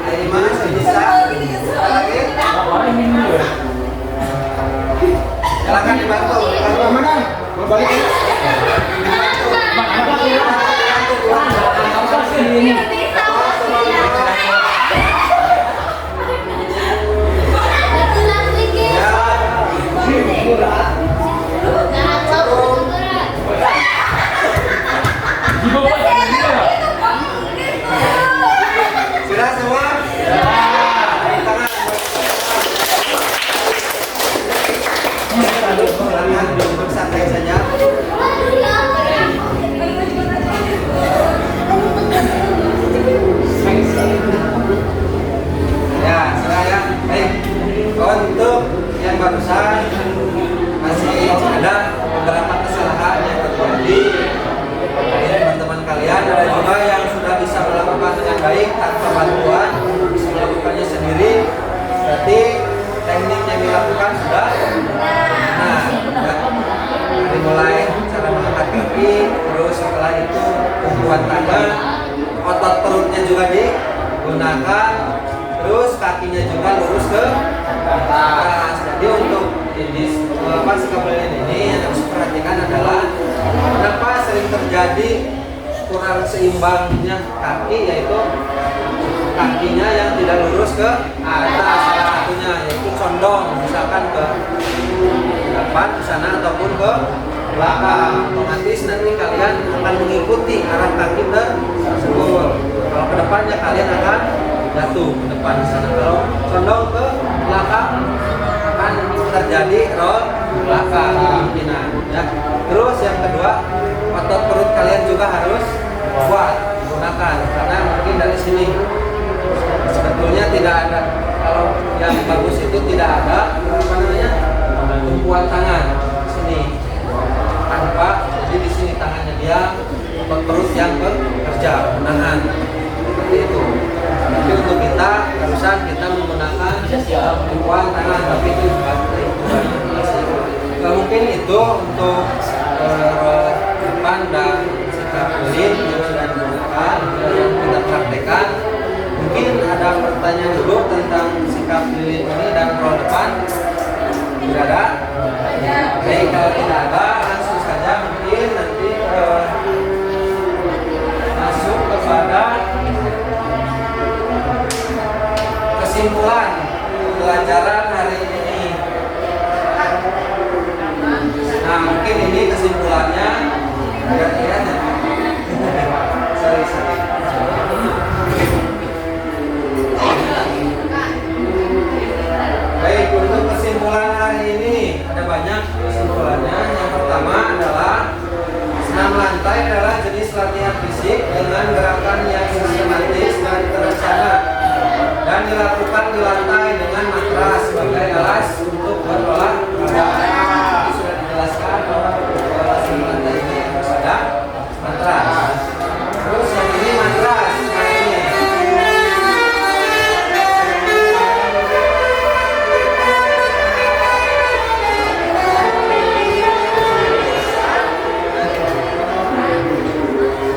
Ini masih bisa. Lagi. Silakan dibantu. Sudah semua? Tangan duduk santai saja. Ya, sudah ya. Baik. Untuk yang barusan masih ada beberapa kesalahan yang terjadi. Jadi teman-teman kalian ada juga yang sudah bisa melakukan dengan baik tanpa bantuan, bisa melakukannya sendiri. Berarti teknik yang dilakukan sudah nah, dari mulai cara mengangkat kaki, terus setelah itu tumpuan tangan, otot perutnya juga digunakan, terus kakinya juga lurus ke atas. Jadi untuk sikap lilin ini yang harus diperhatikan adalah kenapa sering terjadi kurang seimbangnya kaki, yaitu kakinya yang tidak lurus ke atas. Salah satunya yaitu condong, misalkan ke depan ke sana ataupun ke belakang. Otomatis nanti kalian akan mengikuti arah kaki tersebut. Kalau ke depannya kalian akan jatuh ke depan di sana. Kalau condong ke belakang akan terjadi roll belakang kemungkinan. Ya. Terus yang kedua, otot perut kalian juga harus kuat gunakan, karena mungkin dari sini sebetulnya tidak ada, kalau yang bagus itu tidak ada tumpuan tangan sini, tanpa, jadi di sini tangannya dia, perut yang bekerja, menahan, seperti itu. Tapi untuk kita, harusan kita menggunakan tumpuan tangan, tapi itu mungkin itu untuk depan dan sikap lilin yang sudah digunakan yang kita praktekkan. Mungkin ada pertanyaan dulu tentang sikap lilin ini dan roll depan. Tidak ada? Baik, kalau tidak ada, langsung saja mungkin nanti masuk kepada kesimpulan pelajaran hari ini. Nah, mungkin ini kesimpulannya. Lihat-lihat ya. Sorry. Baik, untuk kesimpulan hari ini ada banyak kesimpulannya. Yang pertama adalah senam lantai adalah jenis latihan fisik dengan gerakan yang sistematis dan terencana dan dilakukan di lantai dengan matras sebagai alas untuk berolahraga. Sudah dijelaskan bahwa senam lantai ini harus ada matras. Terus yang ini matras. Nah, ini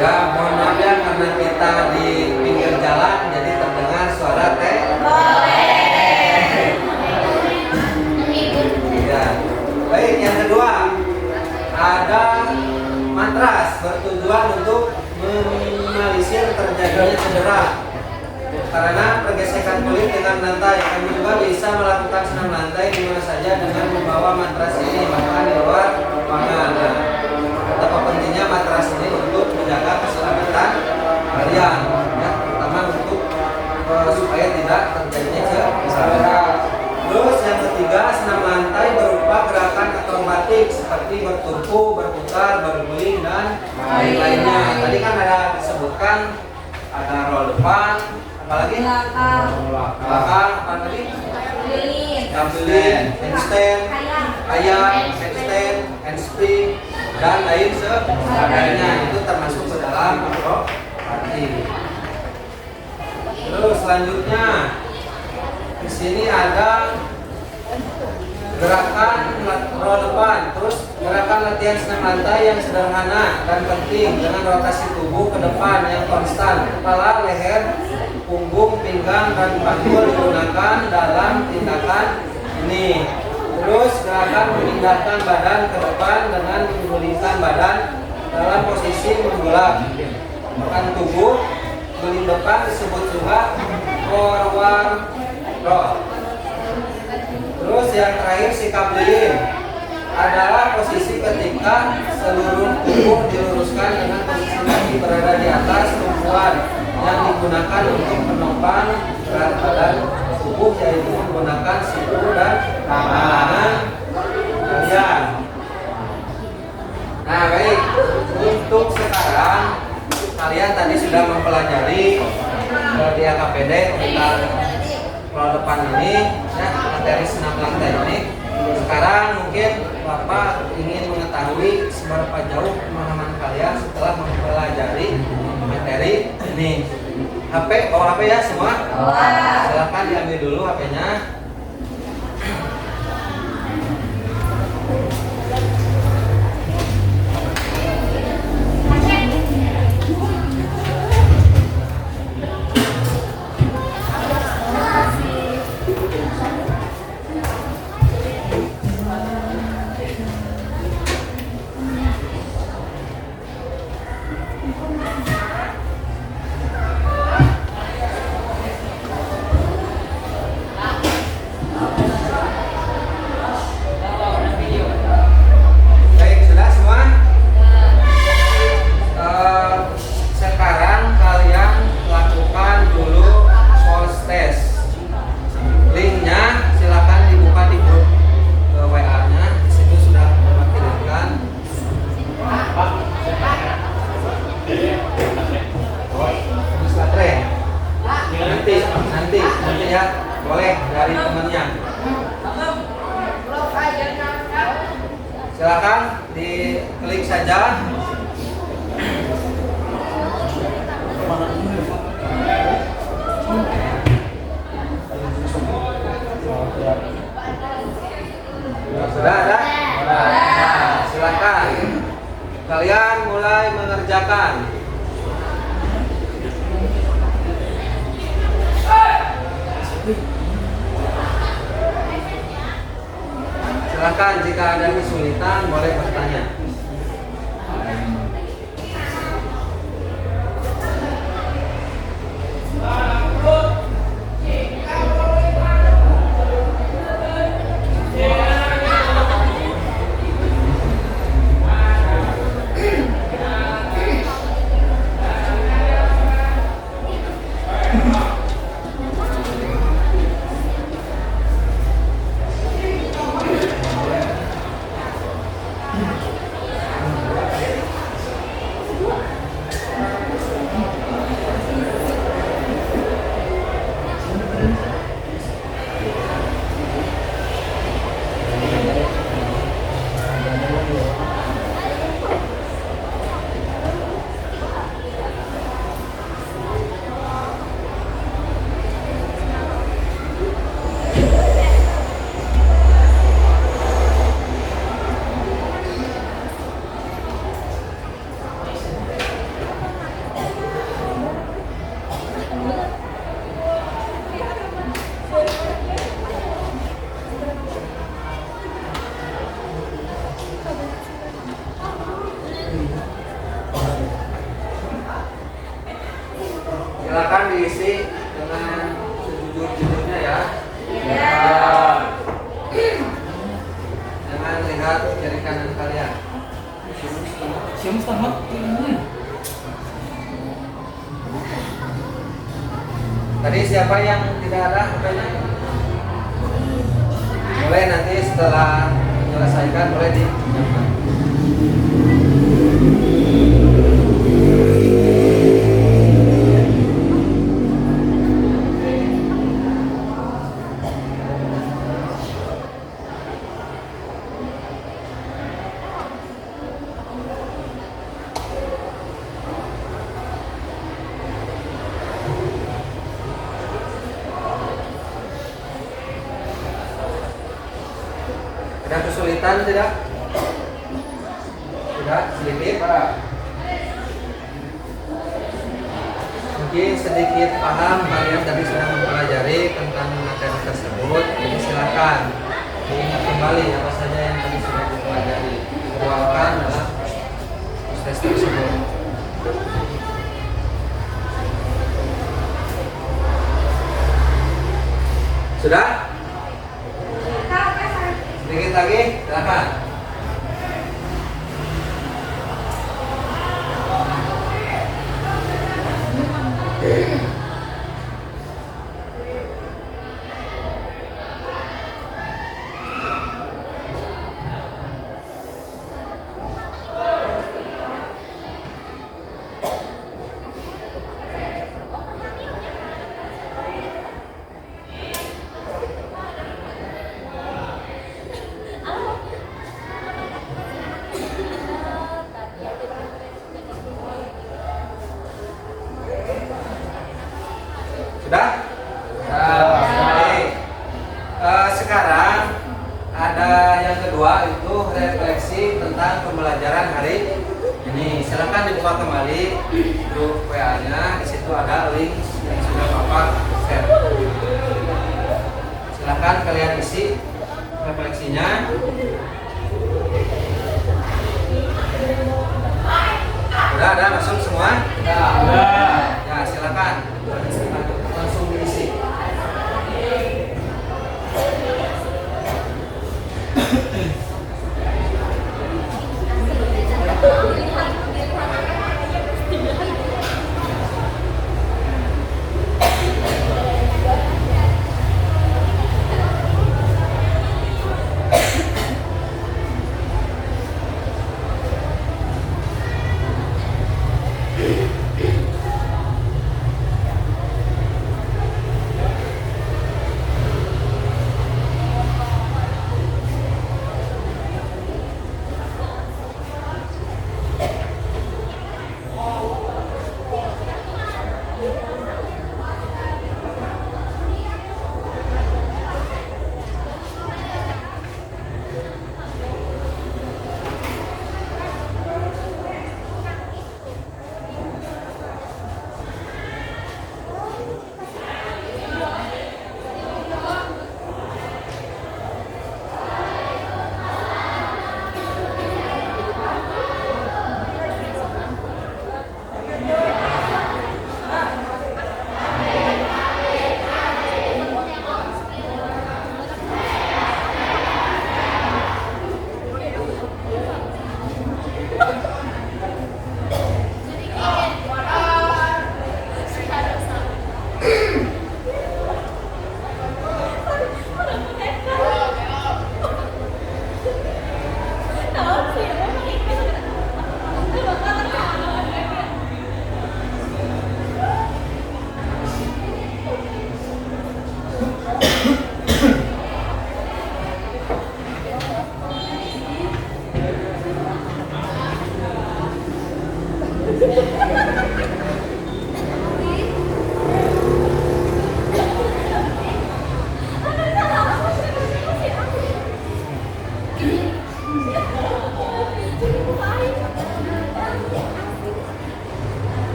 ya, mohon maaf ya karena kita di pinggir jalan jadi terdengar suara teh. Ya. Baik, yang kedua ada matras bertujuan untuk meminimalisir terjadinya cedera karena pergesekan kulit dengan lantai. Kami juga bisa melakukan senam lantai di mana saja dengan membawa matras ini, bahkan di luar ruangan. Nah, betapa pentingnya matras ini untuk menjaga keselamatan kalian, ya, terutama untuk supaya tidak terjadinya cedera. Terus yang ketiga, senam lantai berupa gerakan akrobatik seperti bertumpu, berputar, berguling dan lain-lainnya. Tadi kan ada disebutkan ada roll depan, apalagi belakang, apa tadi? Trampolin, handstand, kayak, handstand, handspring, dan lain sebagainya. Itu termasuk ke dalam akrobatik. Terus selanjutnya di sini ada gerakan roll depan, terus gerakan latihan senam lantai yang sederhana dan penting dengan rotasi tubuh ke depan yang konstan. Kepala, leher, punggung, pinggang, dan panggul digunakan dalam tindakan ini. Terus gerakan memindahkan badan ke depan dengan menggulingkan badan dalam posisi menggulak. Tekan tubuh, guling depan disebut juga forward roll. Terus yang terakhir sikap lilin adalah posisi ketika seluruh tubuh diluruskan dengan posisi kaki berada di atas tumpuan yang digunakan untuk menopang berat badan tubuh, yaitu menggunakan siku dan tangan kalian. Nah, baik, untuk sekarang kalian tadi sudah mempelajari di AKPD tentang roll depan ini, ya, materi senam lantai ini. Sekarang mungkin Bapak ingin mengetahui seberapa jauh pemahaman kalian setelah mempelajari materi ini. HP, bawa HP ya semua? Silakan diambil dulu HP-nya. Nanti ya, boleh dari temannya. Silakan diklik saja. Sudah ada? Nah, silakan. Kalian mulai mengerjakan. Silakan jika ada kesulitan boleh bertanya. Silakan diisi dengan sejujur-jujurnya ya. Jangan lihat jari kanan kalian. Tadi siapa yang tidak ada HP-nya? Boleh nanti setelah menyelesaikan boleh dipinjamkan. Ada kesulitan tidak? Tidak, sedikit Pak. Mungkin sedikit paham kalian tadi sudah mempelajari tentang materi tersebut. Jadi silakan diingat kembali apa saja yang tadi sudah dipelajari. Dikeluarkan dalam tes tersebut. Sudah? Sedikit lagi, silakan. Sudah? Baik. Sekarang ada yang kedua itu refleksi tentang pembelajaran hari ini. Silakan dibuka kembali grup WA-nya. Di situ ada link yang sudah Bapak share. Silakan kalian isi refleksinya. Sudah ada masuk semua? Sudah. Ya silakan. Langsung diisi.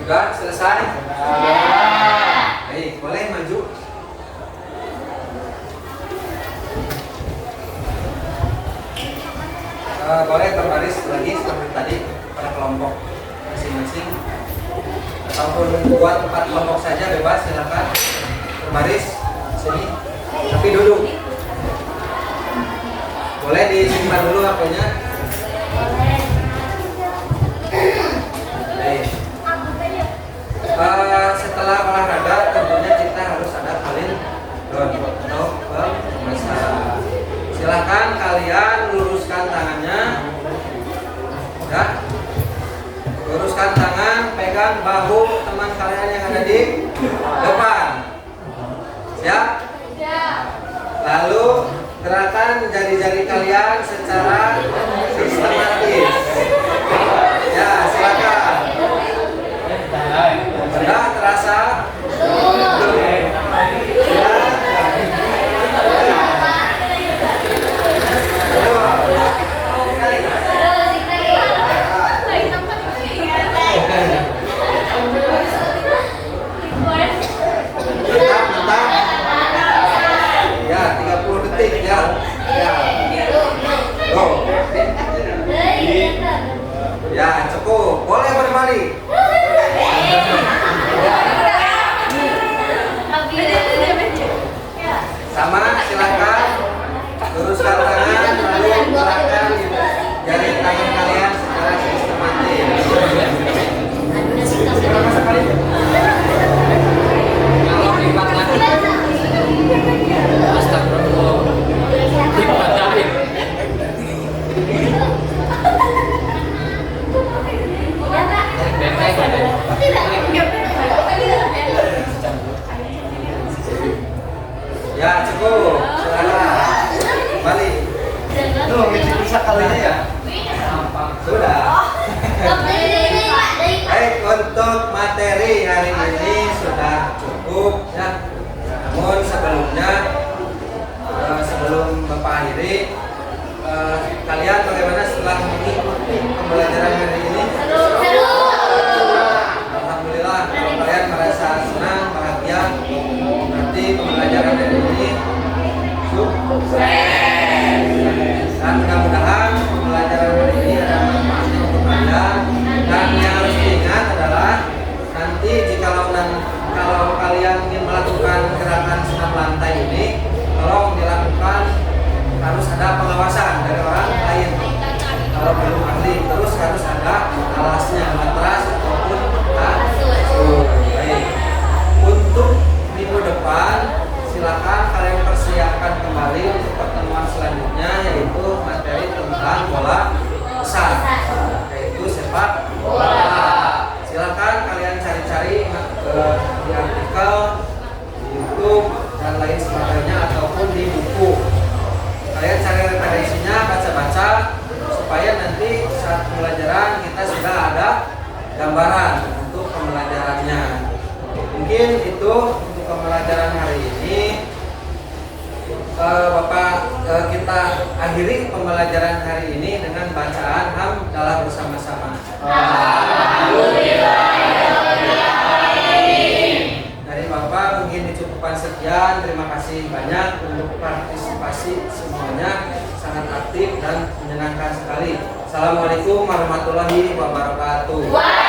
Sudah selesai? Baik, boleh maju. Boleh berbaris lagi seperti tadi pada kelompok masing-masing, ataupun buat 4 kelompok saja bebas, silakan berbaris sini. Tapi duduk. Boleh disimpan dulu HP-nya. Setelah olahraga tentunya kita harus ada kalin atau pemanasan. Silakan kalian luruskan tangannya, ya. Luruskan tangan, pegang bahu teman kalian yang ada di depan. Siap? Lalu gerakan jari-jari kalian secara sistematis. Ya, silakan. Sudah terasa? Ya, 30 detik ya. Ya, cukup. Boleh berbalik. Sama, silakan luruskan tangan, lalu gerakan jari tangan kalian secara sistematis. Ya, cukup. Silakan. Balik. Tuh, bisa kalinya ya. Sudah. Baik, untuk materi hari ini sudah cukup ya. Namun sebelumnya, sebelum Bapak akhiri, kalian bagaimana setelah mengikuti pembelajaran hari ini? Alhamdulillah, kalau kalian merasa senang, bahagia, nanti pembelajaran hari ini sukses. Dan mudah-mudahan pembelajaran hari ini ada manfaatnya untuk kalian. Dan yang harus diingat adalah nanti kalau kalian ingin melakukan gerakan senam lantai ini, tolong dilakukan, harus ada pengawasan dari orang lain. Kalau belum ahli, terus harus ada alasnya, matras ataupun kasur. Baik. Untuk minggu depan, silakan kalian persiapkan kembali untuk pertemuan selanjutnya, yaitu materi tentang bola besar, yaitu sepak bola. Silakan kalian cari-cari di artikel, di YouTube dan lain sebagainya, ataupun di buku. Kalian cari referensinya, baca-baca, supaya nanti saat pembelajaran kita sudah ada gambaran untuk pembelajarannya. Mungkin itu untuk pembelajaran hari ini. Kita akhiri pembelajaran hari ini dengan bacaan hamdalah bersama-sama. Dari Bapak mungkin dicukupkan ucapan sekian, terima kasih banyak untuk partisipasi semuanya, sangat aktif dan menyenangkan sekali. Assalamualaikum warahmatullahi wabarakatuh.